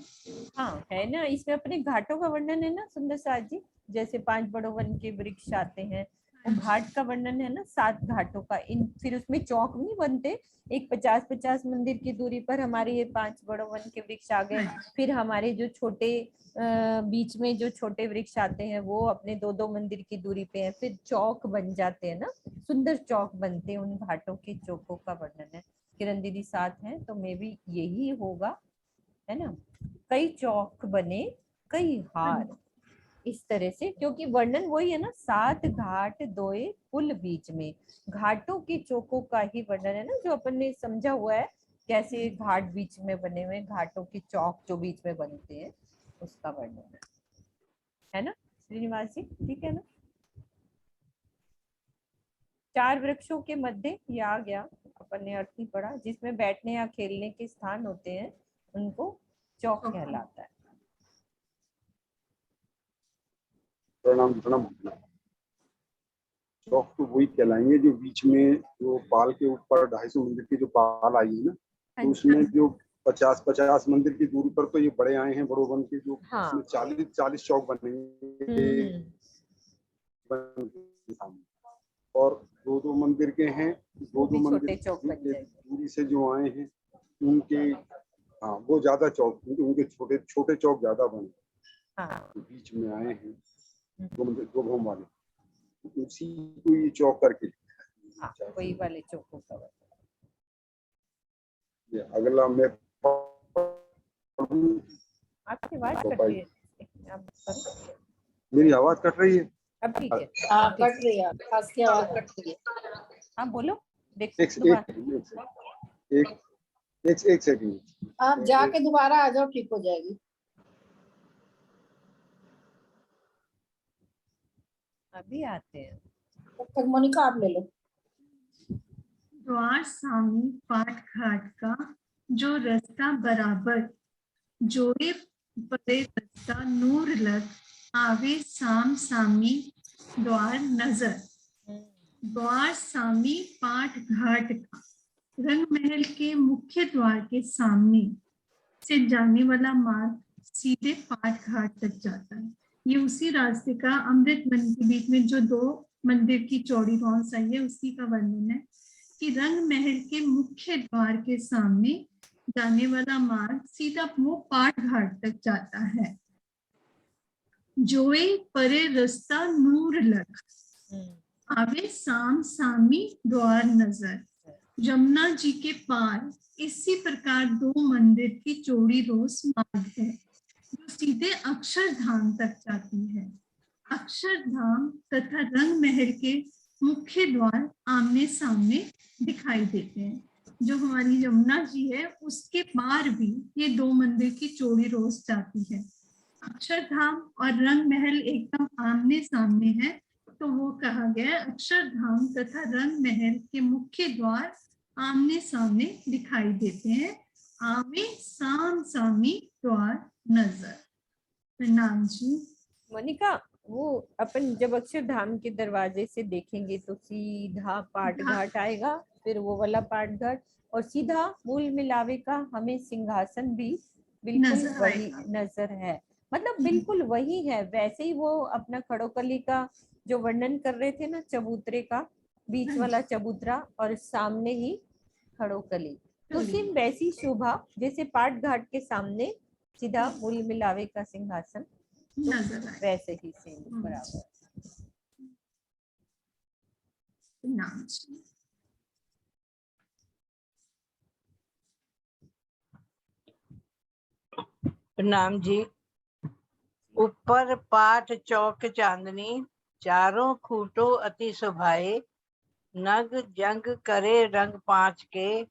हाँ है ना, इसमें अपने घाटों का वर्णन है ना सुंदर साथ जी। जैसे 5 बड़ों वन के वृक्ष आते हैं, और घाट का वर्णन है ना 7 घाटों का। इन फिर उसमें चौक नहीं बनते, एक 50-50 मंदिर की दूरी पर हमारे ये 5 बड़ों वन के वृक्ष आ गए। फिर हमारे जो छोटे बीच में जो छोटे वृक्ष आते हैं वो अपने 2-2 मंदिर की दूरी पे हैं। फिर चौक बन जाते हैं ना, सुंदर चौक बनते हैं। उन घाटों के चौकों का वर्णन है। किरण दीदी साथ हैं तो मे भी यही होगा, है ना। कई चौक बने कई हार, इस तरह से, क्योंकि वर्णन वही है ना, 7 घाट दोए पुल बीच में। घाटों के चौकों का ही वर्णन है ना, जो अपन ने समझा हुआ है कैसे घाट बीच में बने हुए, घाटों के चौक जो बीच में बनते हैं उसका वर्णन है ना श्रीनिवास जी, ठीक है ना। 4 वृक्षों के मध्य ये आ गया, अपन ने अर्थ नहीं पढ़ा, जिसमें बैठने या खेलने के स्थान होते हैं उनको चौक कहलाता है। प्रणाम प्रणाम। चौक तो वही कहलाएंगे जो बीच में जो पाल के ऊपर 250 मंदिर की जो पाल आई है ना, तो उसमें जो 50 मंदिर की दूरी पर तो ये बड़े आए हैं बड़ों बन के, जो हाँ। इसमें 40 चौक बनेंगे और दो मंदिर के हैं, दो मंदिर की दूरी से जो आए हैं उनके, हाँ वो ज्यादा चौक, उनके छोटे चौक ज्यादा बने, हाँ। तो बीच में आए हैं दो मंदिर, दो भवन वाले, उसी को ये चौक करके, हाँ, वही वाले चौकों का। ये अगला मैं आपकी आवाज कट रही है, आप करो। मेरी आवाज कट रही है? अब ठीक है। हाँ कट रही है, आपकी आवाज कट रही है। हाँ बोलो। एक सेकंड, आप जाके दोबारा आ जाओ, ठीक हो जाएगी। अभी आते हैं। तब तक मोनिका आप ले लो। द्वार सामी पाठ घाट का जो रास्ता बराबर, जोड़े परे रास्ता नूर लग, आवे साम सामी द्वार नजर। द्वार सामी पाठ घाट का रंग महल के मुख्य द्वार के सामने से जाने वाला मार्ग सीधे पाठ घाट तक जाता है। ये उसी रास्ते का अमृत वन के बीच में जो 2 मंदिर की चौड़ी रौंस आई है उसी का वर्णन है कि रंग महल के मुख्य द्वार के सामने जाने वाला मार्ग सीधा वो पाठ घाट तक जाता है। जोए परे रास्ता नूर लग, आवे साम सामी द्वार नजर। यमुना जी के पार इसी प्रकार 2 मंदिर की चौड़ी रोस मार्ग है जो सीधे अक्षरधाम तक जाती है। अक्षरधाम तथा रंग महल के मुख्य द्वार आमने सामने दिखाई देते हैं। जो हमारी यमुना जी है उसके पार भी ये 2 मंदिर की चौड़ी रोस जाती है। अक्षरधाम और रंग महल एकदम आमने सामने है, तो वो कहा गया अक्षरधाम तथा रंग महल के मुख्य द्वार आमने सामने दिखाई देते हैं। आमे साम सामी द्वार नजर। प्रणाम जी। मोनिका, वो अपन जब अक्षरधाम के दरवाजे से देखेंगे तो सीधा पाठ घाट आएगा, फिर वो वाला पाठ घाट, और सीधा मूल मिलावे का हमें सिंहासन भी बिल्कुल वही नजर है। मतलब बिल्कुल वही है, वैसे ही वो अपना खड़ोकली का जो वर्णन कर रहे थे ना, चबूतरे का, बीच वाला चबूतरा और सामने ही खड़ोकली, तो सेम वैसी शोभा जैसे पाठ घाट के सामने सीधा मूल मिलावे का सिंहासन, तो वैसे ही सेम बराबर। प्रणाम जी। ऊपर पाठ चौक चांदनी, चारों खूंटों अति शोभाए, नग जंग करे रंग 5 के,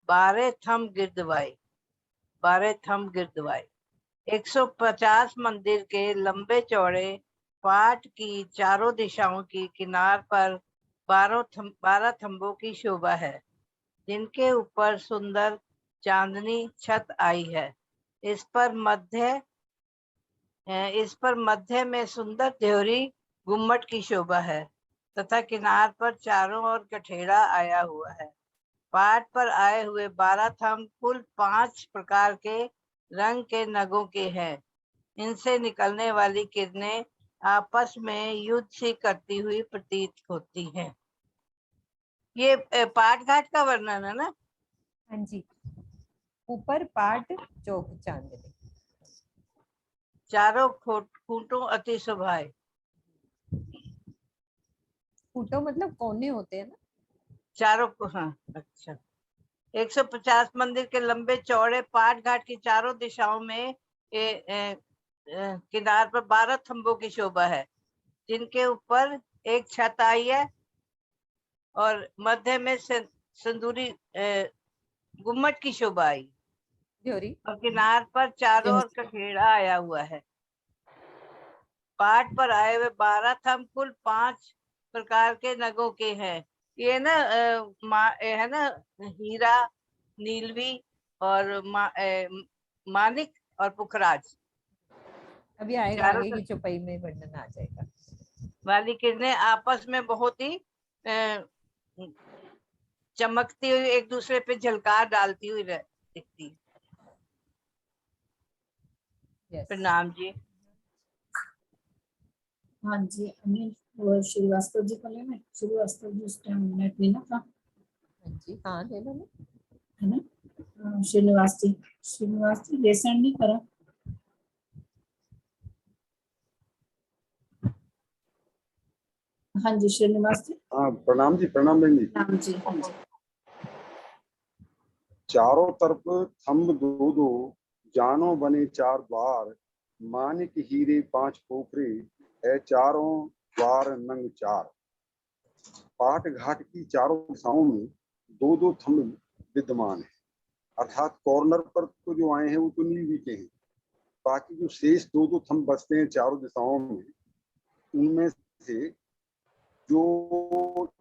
12 थम गिरदवाए, 12 थम गिरदवाए। 150 मंदिर के लंबे चौड़े पाठ की चारों दिशाओं की किनार पर 12 थंबों की शोभा है, जिनके ऊपर सुंदर चांदनी छत आई है। इस पर मध्य में सुंदर देवरी गुम्मट की शोभा है तथा किनार पर चारों ओर कठेड़ा आया हुआ है। पाठ पर आए हुए 12 थंब कुल 5 प्रकार के रंग के नगों के हैं। इनसे निकलने वाली किरणें आपस में युद्ध सी करती हुई प्रतीत होती हैं। ये पाठ घाट का वर्णन है ना? हाँ जी। ऊपर पाठ चौक चांदनी, चारों खूंटों अति शोभाए। खूंटों मतलब कोने होते हैं ना, चारों को। हाँ अच्छा। 150 मंदिर के लंबे चौड़े पाठ घाट की चारों दिशाओं में किनार पर 12 थंबों की शोभा है, जिनके ऊपर एक छत आई है और मध्य में सिंदूरी गुम्मट की शोभा आई और किनार पर चारों ओर कठेड़ा आया हुआ है। पाठ पर आए हुए 12 थंब कुल 5 प्रकार के नगों के हैं। ये ना है ना, हीरा, नीलवी और मानिक और पुखराज। अभी आएगा, आगे की चौपाई में वर्णन आ जाएगा। वाली किरणें आपस में बहुत ही चमकती हुई एक दूसरे पे झलकार डालती हुई दिखती। प्रणाम जी। हाँ जी, अनिल वो श्रीवास्तव जी को लेना। श्रीवास्तव जी उस टाइम नेट भी ना था। हाँ जी, हाँ ले लो है ना। श्रीनिवास जी लेसन नहीं करा। हाँ जी श्रीनिवास जी। हाँ प्रणाम जी, प्रणाम बहन जी। प्रणाम जी। हाँ जी। चारों तरफ थंब दो दो, जानो बने चार द्वार, मानिक हीरे पांच पोखरे, है चारों द्वार नंग चार। पाट घाट की चारों दिशाओं में दो दो थंब विद्यमान है, अर्थात कॉर्नर पर तो जो आए हैं वो तो नीलवी के हैं, बाकी जो शेष दो दो थंब बचते हैं चारों दिशाओं में, उनमें से जो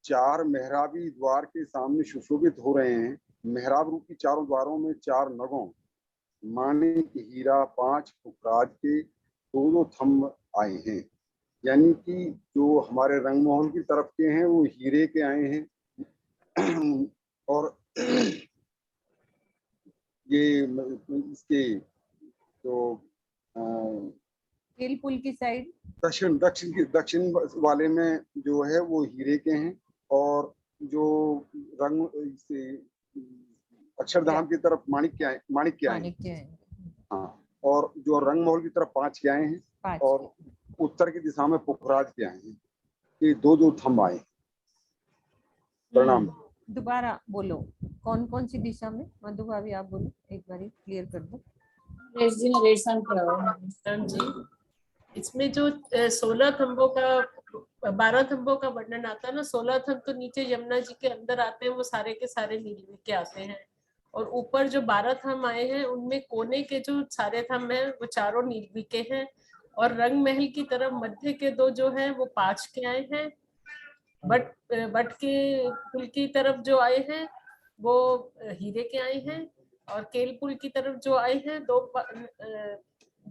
चार मेहराबी द्वार के सामने सुशोभित हो रहे हैं, मेहराब रूपी चारों द्वारों में चार नगों मानिक हीरा पांच पुखराज के दो दो थंब आए हैं, यानी कि जो हमारे रंगमहल की तरफ के हैं वो हीरे के आए हैं, और ये इसके तो केलपुल की साइड दक्षिण वाले में जो है वो हीरे के हैं, और जो रंग से अक्षरधाम की तरफ माणिक के आए हैं। हाँ, और जो रंगमहल की तरफ पांच के आए हैं, और उत्तर की दिशा में पुखराज के आए हैं। ये दो दो थंब आए। प्रणाम। दोबारा बोलो, कौन कौन सी दिशा में? मधु भाभी आप बोलो, एक बार क्लियर कर दो। रेश जी ने रेशन करा जी। इसमें जो 16 थंबों का 12 थंबों का वर्णन आता है ना, 16 थंब तो नीचे यमुना जी के अंदर आते हैं, वो सारे के सारे नीलवी के आते हैं, और ऊपर जो 12 थंब आए हैं उनमें कोने के जो सारे थंब हैं वो चारों नीलवी के हैं, और रंग महल की तरफ मध्य के दो जो हैं वो 5 के आए हैं, बट के पुल की तरफ जो आए हैं वो हीरे के आए हैं, और केलपुल की तरफ जो आए हैं दो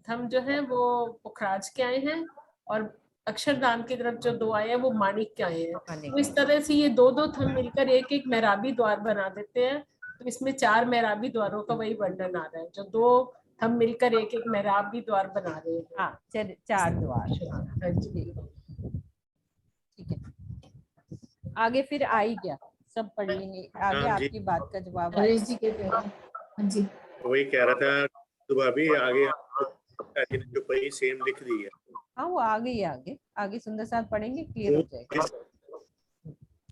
थंब जो हैं वो पुखराज के आए हैं, और अक्षरधाम की तरफ जो दो आए हैं वो माणिक के आए हैं। तो इस तरह से ये दो दो थंब मिलकर एक एक मेहराबी द्वार बना देते हैं। तो इसमें 4 मेहराबी द्वारों का वही वर्णन आ रहा है, जो दो थंब मिलकर एक एक मेहराबी द्वार बना रहे हैं। हाँ, 4 द्वार। हाँ जी, ठीक है। आगे फिर आई क्या, सब पढ़ लेंगे आगे। आपकी बात का जवाब नरेश जी के हाँ जी, वही कह रहा था तो भाभी आगे जो पढ़ी सेम लिख दी है। हाँ वो आ गई, आगे सुंदर साथ पढ़ेंगे, क्लियर हो जाएगा।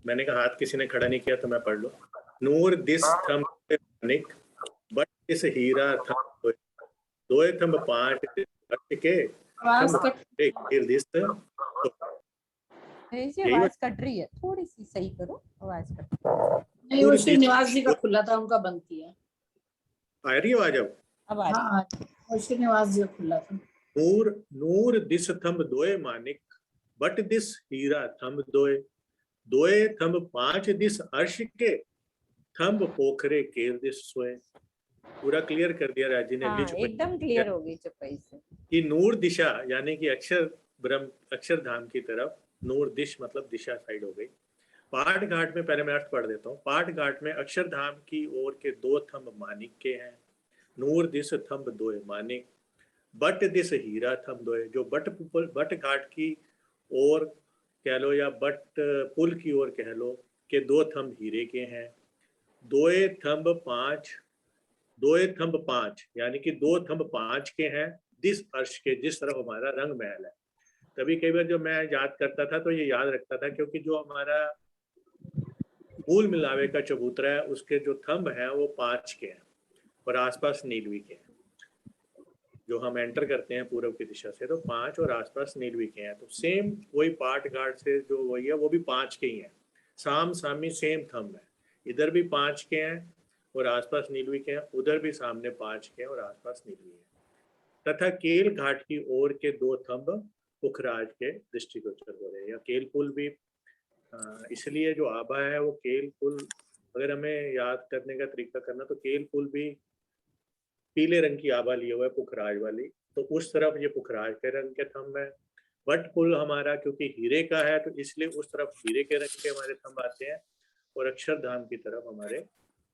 मैंने कहा हाथ किसी ने खड़ा नहीं किया तो मैं पढ़ लूं। नूर दिस थंब मानिक, बट दिस हीरा थंब दोए थंब पांच के आवाज कट रही है, थोड़ी सी सही करो, आवाज कट नहीं वो श्रीनिवास जी का खुला था, उनका बंद किया। आ रही आवाज अब आ रही। हाँ और श्रीनिवास जी का खुला था। नूर दिस थंब दोए Manik, but this Heera thumb दोए दोए थंब पांच दिस अर्श के, थंब पोखरे केर दिस सोए। पूरा क्लियर कर दिया राजी ने। हाँ, एकदम क्लियर हो गई चपाई से कि नूर दिशा यानी कि अक्षरधाम की तरफ, नूर दिश मतलब दिशा साइड हो गई। पाट घाट में, पहले मैं अर्थ पढ़ देता हूँ। पाट घाट में अक्षरधाम की ओर के दो थंब मानिक के हैं, नूर दिस थंब दोए Manik, but this Heera thumb दोए। जो बट घाट की ओर कह लो या बट पुल की ओर कह लो के दो थंब हीरे के हैं, दोए थंब पांच यानी कि दो थंब पांच के हैं दिस अर्श के, जिस तरफ हमारा रंग महल है। तभी कई बार जो मैं याद करता था तो ये याद रखता था, क्योंकि जो हमारा मूल मिलावे का चबूतरा है उसके जो थंब हैं वो 5 के हैं और आसपास नीलवी के हैं। जो हम एंटर करते हैं पूर्व की दिशा से तो 5 और आसपास नीलवी के हैं। तो सेम वही पाट घाट से जो वही है वो भी 5 के ही हैं, साम सामी सेम थंब है। इधर भी 5 के हैं और आसपास नीलवी के हैं, उधर भी सामने 5 के हैं और आसपास नीलवी है। तथा केल घाट की ओर के दो थंब पुखराज के दृष्टिगोचर हो रहे हैं। या केल पुल भी इसलिए जो आभा है वो केल पुल, अगर हमें याद करने का तरीका करना तो केल पुल भी पीले रंग की आभा लिए हुआ है पुखराज वाली, तो उस तरफ ये पुखराज के रंग के थंब है वट पुल हमारा क्योंकि हीरे का है तो इसलिए उस तरफ हीरे के रंग के हमारे थंब आते हैं, और अक्षरधाम की तरफ हमारे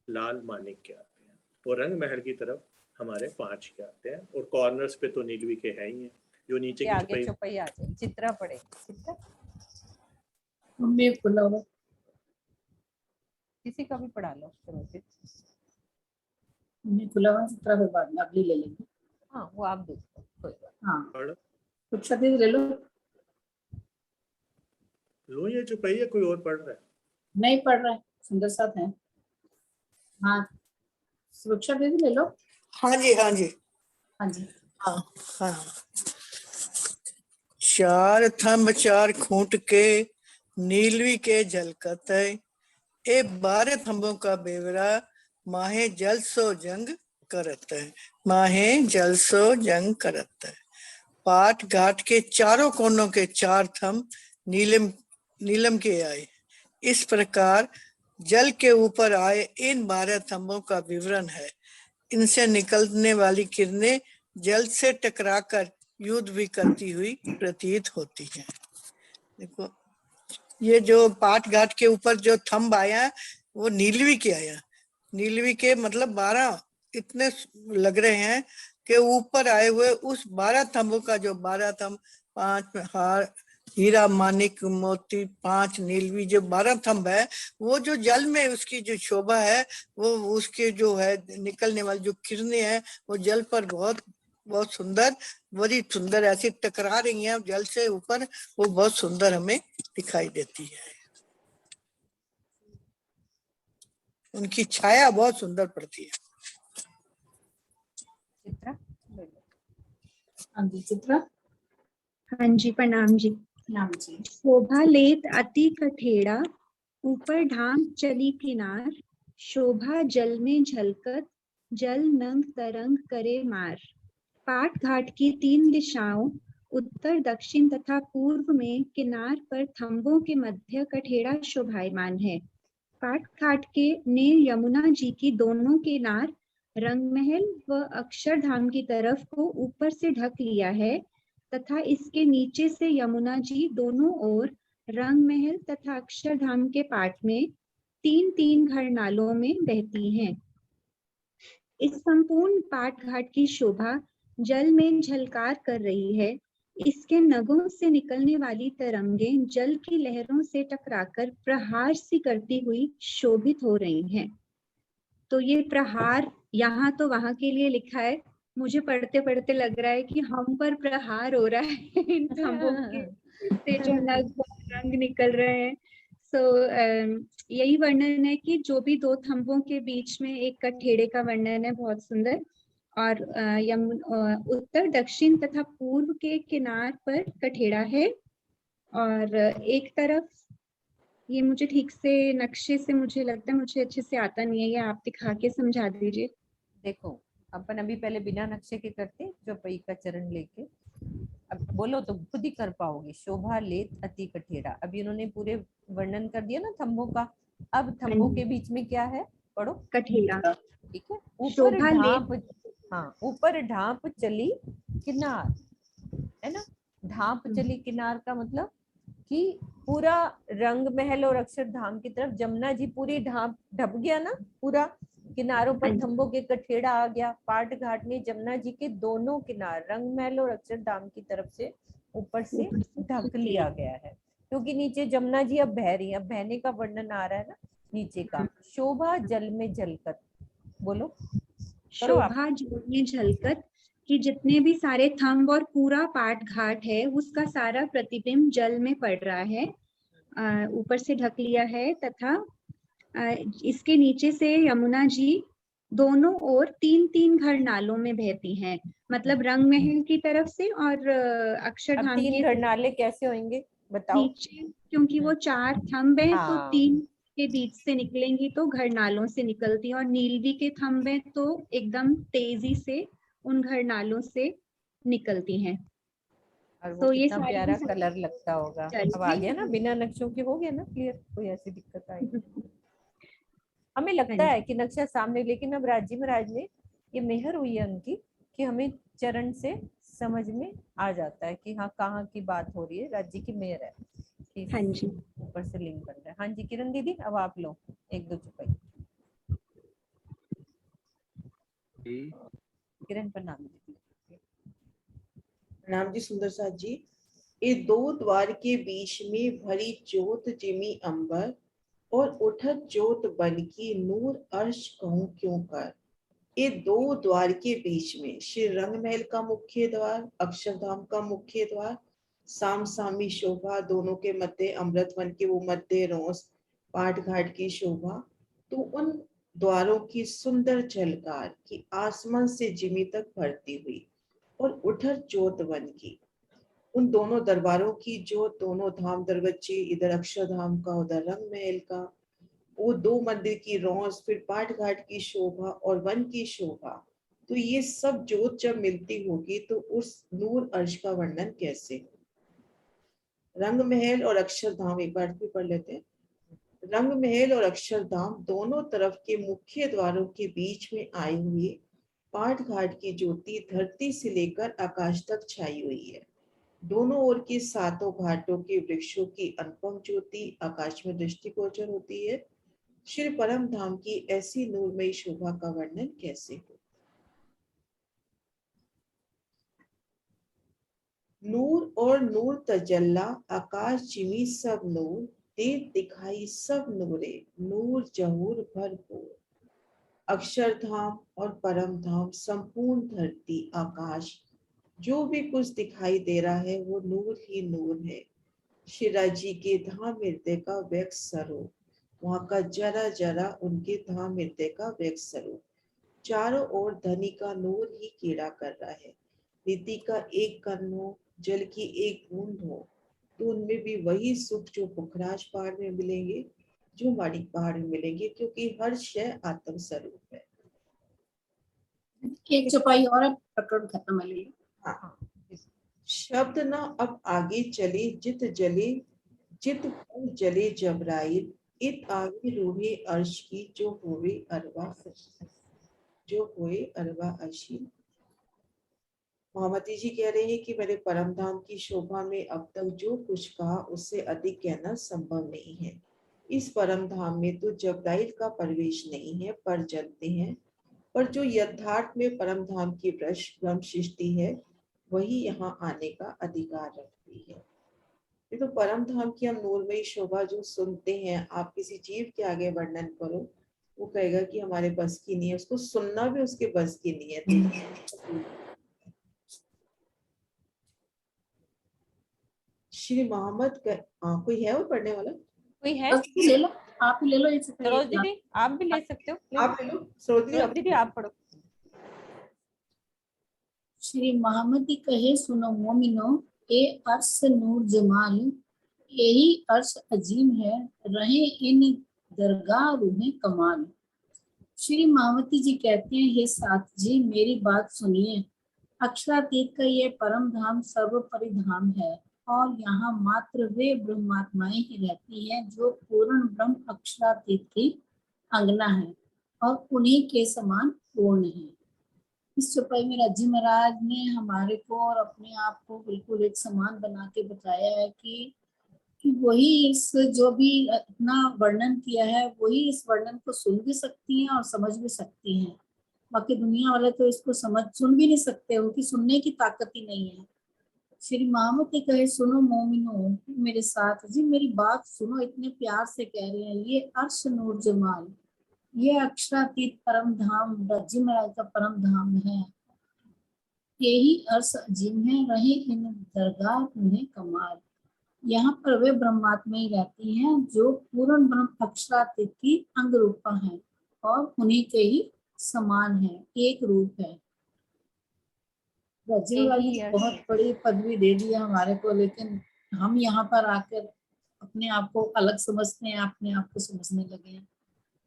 लाल मानिक के आते हैं, और रंग महल की तरफ हमारे 5 के आते हैं, और कॉर्नर्स पे तो नीलवी के है ही है। जो नीचे की आगे चौपाई आ जाए, चित्रा पढ़े। चित्रा मम्मी खुला हुआ किसी का भी पढ़ा लो फिर। मम्मी खुला हुआ चित्रा फिर बाद में अगली ले लेंगे। हाँ वो आप देख लो, कोई बात। हाँ कुछ सतीश ले लो। लो ये चुपाई है, कोई और पढ़ रहा है? नहीं पढ़ रहा है, सुंदर साथ है। हाँ सुरक्षा दीदी ले लो। हाँ जी हाँ जी हाँ जी हाँ हाँ। चार थंब चार खूंट के नीलवी के झलकत है, ए 12 थंबों का बेवरा माहे जल सो जंग करत है, माहे जल सो जंग करत है। पाट घाट के चारों कोनों के 4 थंब नीलम के आए। इस प्रकार जल के ऊपर आए इन 12 थंबों का विवरण है। इनसे निकलने वाली किरणें जल से टकराकर युद्ध भी करती हुई प्रतीत होती हैं। देखो ये जो पाट घाट के ऊपर जो थंब आया वो नीलवी के आया। नीलवी के मतलब 12 इतने लग रहे हैं कि ऊपर आए हुए उस 12 थंबों का जो 12 थंब, 5 हार हीरा मानिक मोती, 5 नीलवी, जो 12 थंब है वो जो जल में उसकी जो शोभा है वो उसके जो है निकलने वाली जो किरणें हैं वो जल पर बहुत बहुत सुंदर, बड़ी सुंदर ऐसी टकरा रही हैं जल से ऊपर, वो बहुत सुंदर हमें दिखाई देती है। उनकी छाया बहुत सुंदर पड़ती है। चित्रा हाँ जी चित्रा। हाँ जी प्रणाम जी। नाम जी। शोभा लेत अति कठेड़ा, ऊपर ढाम चली किनार, शोभा जल में झलकत, जल नंग तरंग करे मार। पाट घाट की 3 दिशाओं उत्तर, दक्षिण तथा पूर्व में किनार पर थंबों के मध्य कठेड़ा शोभायमान है। पाट घाट के ने यमुना जी की दोनों किनार रंगमहल व अक्षरधाम की तरफ को ऊपर से ढक लिया है तथा इसके नीचे से यमुना जी दोनों ओर रंगमहल तथा अक्षरधाम के पाट में 3-3 घरनालों में बहती हैं। इस संपूर्ण पाट घाट की शोभा जल में झलकार कर रही है। इसके नगों से निकलने वाली तरंगें जल की लहरों से टकराकर प्रहार सी करती हुई शोभित हो रही हैं। तो ये प्रहार यहाँ तो वहां के लिए लिखा है, मुझे पढ़ते पढ़ते लग रहा है कि हम पर प्रहार हो रहा है इन थंबों के से जो नग रंग निकल रहे हैं। यही वर्णन है कि जो भी 2 थंबों के बीच में एक कठेड़े का वर्णन है, बहुत सुंदर। और उत्तर, दक्षिण तथा पूर्व के किनार पर कठेड़ा है, और एक तरफ ये मुझे ठीक से नक्शे से मुझे लगता है मुझे अच्छे से आता नहीं है, ये आप दिखा के समझा दीजिए। देखो अपन अभी पहले बिना नक्शे के करते, चौपाई का चरण लेके अब बोलो तो खुद ही कर पाओगे। शोभा लेत अति कठेड़ा, अभी इन्होंने पूरे वर्णन कर दिया ना थंबों का। अब थंबों के बीच में क्या है, पढ़ो। कठेड़ा, ठीक है। ऊपर ढांप, हाँ ऊपर ढांप चली किनार, है ना। ढांप चली किनार का मतलब कि पूरा रंग महल और अक्षरधाम की तरफ जमुना जी पूरी ढांप ढप गया ना, पूरा किनारों पर थंबों के कठेड़ा आ गया। पाट घाट में जमुना जी के दोनों किनार रंग महल और अक्षरधाम की तरफ से ऊपर से ढक लिया गया है, क्योंकि नीचे जमुना जी अब बह रही है। अब बहने का वर्णन आ रहा है ना नीचे का। शोभा जल में झलकत, बोलो। शोभा जल में झलकत कि जितने भी सारे थंब और पूरा पाट घाट है उसका सारा प्रतिबिंब जल में पड़ रहा है, ऊपर से ढक लिया है। तथा इसके नीचे से यमुना जी दोनों ओर 3-3 घरनालों में बहती हैं, मतलब रंग महल की तरफ से और अक्षरधाम की। 3 घरनाले कैसे होंगे बताओ। नीचे क्योंकि वो 4 थंब हैं, तो हाँ। 3 के बीच से निकलेंगी तो घरनालों से निकलती, और नीलवी के थंब हैं तो एकदम तेजी से उन घरनालों से निकलती हैं। और वो तो ये कितना प्यारा कलर लगता होगा। अब आ गया ना, बिना नक्शों के हो गया ना क्लियर, कोई ऐसी दिक्कत आई। हमें लगता है कि नक्शा सामने, लेकिन अब राजी महाराज ने ये मेहर हुई है उनकी कि हमें चरण से समझ में आ जाता है कि हाँ कहाँ की बात हो रही है, राज्य की मेयर है। हाँ जी। ऊपर से लिंक बन रहा है। हाँ जी किरण दीदी, अब आप लो एक दो चुपाई। किरण प्रणाम दीदी। प्रणाम जी सुंदर साथ जी। ये दो द्वार के बीच में भरी जोत जिमी अंबर, और उठत जोत बन की नूर अर्श कहूं क्यों कर। ये दो द्वार के बीच में श्री रंग महल का मुख्य द्वार, अक्षरधाम का मुख्य द्वार, साम सामी शोभा, दोनों के मध्य अमृत वन की वो मध्य रोस, पाट घाट की शोभा। तो उन द्वारों की सुंदर झलकार की आसमान से जिमी तक भरती हुई, और उठर जोत बन की उन दोनों दरबारों की जोत, दोनों धाम दरगच्चे, इधर अक्षरधाम का उधर रंग महल का, वो दो मंदिर की रोस, फिर पाट घाट की शोभा और वन की शोभा। तो ये सब जोत जब मिलती होगी तो उस नूर अर्श का वर्णन कैसे हो। रंग महल और अक्षरधाम एक बार भी पढ़ लेते हैं। रंग महल और अक्षरधाम दोनों तरफ के मुख्य द्वारों के बीच में आए हुए पाट घाट की ज्योति धरती से लेकर आकाश तक छाई हुई है। दोनों ओर के सातों घाटों के वृक्षों की अनुपम ज्योति आकाश में दृष्टिगोचर होती है। श्री परम धाम की ऐसी नूरमयी शोभा का वर्णन कैसे हो। नूर और नूर तजल्ला, आकाश जिमी सब नूर, देव दिखाई सब नूरे, नूर जहूर भरपूर। अक्षरधाम और परम धाम संपूर्ण धरती आकाश जो भी कुछ दिखाई दे रहा है वो नूर ही नूर है। शिरा जी के धाम हृदय का व्यक्त स्वरूप, वहां का जरा जरा उनके धाम हृदय का व्यक्त स्वरूप। चारों ओर धनी का नूर ही कीड़ा कर रहा है। रीति का एक कण हो, जल की एक बूंद हो, तो उनमें भी वही सुख जो पुखराज पहाड़ में मिलेंगे, जो माणिक पहाड़ में मिलेंगे, क्योंकि हर शय आत्म स्वरूप है। एक चौपाई और अब प्रकरण खत्म है। हाँ। शब्द न अब आगे चले, जित जले जित जले जबराइल, इत आगे रूहे अर्श की, जो हुए अरवा अशील। मोहम्मदी जी कह रहे हैं कि मेरे परम धाम की शोभा में अब तक जो कुछ कहा उससे अधिक कहना संभव नहीं है। इस परम धाम में तो जबराइल का प्रवेश नहीं है, पर जनते हैं, पर जो यथार्थ में परम धाम की ब्रह्म सृष्टि है वही यहाँ आने का अधिकार रखती है। ये तो परम धाम की हम नूरमयी शोभा जो सुनते हैं, आप किसी जीव के आगे वर्णन करो, वो कहेगा कि हमारे बस की नहीं है, उसको सुनना भी उसके बस की नहीं है। श्री मोहम्मद कोई है वो पढ़ने वाला? कोई है? ले लो, आप ही ले लो। सरोज दीदी आप भी ले सकते हो। आप ले लो। सरोज दीदी आप पढ़ो। श्री मोहम्मदी कहे सुनो मोमिनो, ए अर्श नूर जमाल, यही अर्श अजीम है, रहे इन दरगाह रूहें कमाल। श्री मावती जी कहते हैं, हे साथ जी मेरी बात सुनिए। अक्षरातीत का ये परम धाम सर्वोपरि धाम है, और यहाँ मात्र वे ब्रह्मात्माएं ही रहती हैं जो पूर्ण ब्रह्म अक्षरातीत की अंगना है और उन्हीं के समान पूर्ण है। इस चौपाई में राज्य महाराज ने हमारे को और अपने आप को बिल्कुल एक समान बना के बताया है कि वही इस जो भी इतना वर्णन किया है वही इस वर्णन को सुन भी सकती हैं और समझ भी सकती हैं। बाकी दुनिया वाले तो इसको सुन भी नहीं सकते, उनकी सुनने की ताकत ही नहीं है। श्री मोहम्मद कहे सुनो मोमिनो मेरे साथ जी मेरी बात सुनो, इतने प्यार से कह रहे हैं। ये अर्श नूर जमाल, ये अक्षरातीत परम धाम राज्य महाराज का परम धाम है, यही अर्श अजीम है, रहे इन दरगाह उन्हें कमाल। यहाँ पर वे ब्रह्मात्मा ही रहती हैं जो पूर्ण ब्रह्म अक्षरातीत की अंग रूपा है और उन्हीं के ही समान है, एक रूप है। बहुत बड़ी पदवी दे दी है हमारे को, लेकिन हम यहाँ पर आकर अपने आप को अलग समझते हैं, अपने आप को समझने लगे हैं।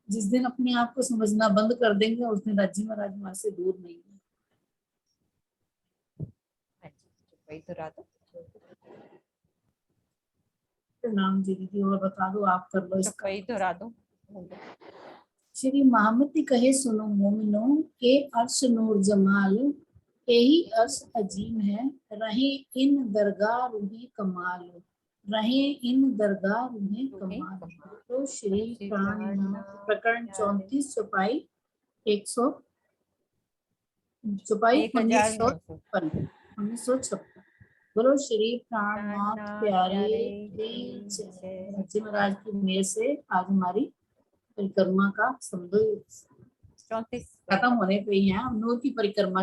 जिस दिन अपने आप को समझना बंद कर देंगे उस दिन राज्य महाराज वहां से दूर नहीं है। प्रणाम जी दीदी, और बता दो, आप कर लो इसका। दोहरा दो। श्री मोहम्मद कहे सुनो मोमिनो, के अर्श नूर जमाल, यही अर्श अजीम है, रहे इन दरगाह रूहे कमाल, रहे इन दरगाह रूहे कमाल। तो श्री प्राणनाथ प्रकरण 34 चौपाई 100 चौपाई 1956। बोलो श्री प्राणनाथ प्यारे जी महाराज की मेहर से आज हमारी परिक्रमा का समझो 34 खत्म होने पे ही है। नूर की परिक्रमा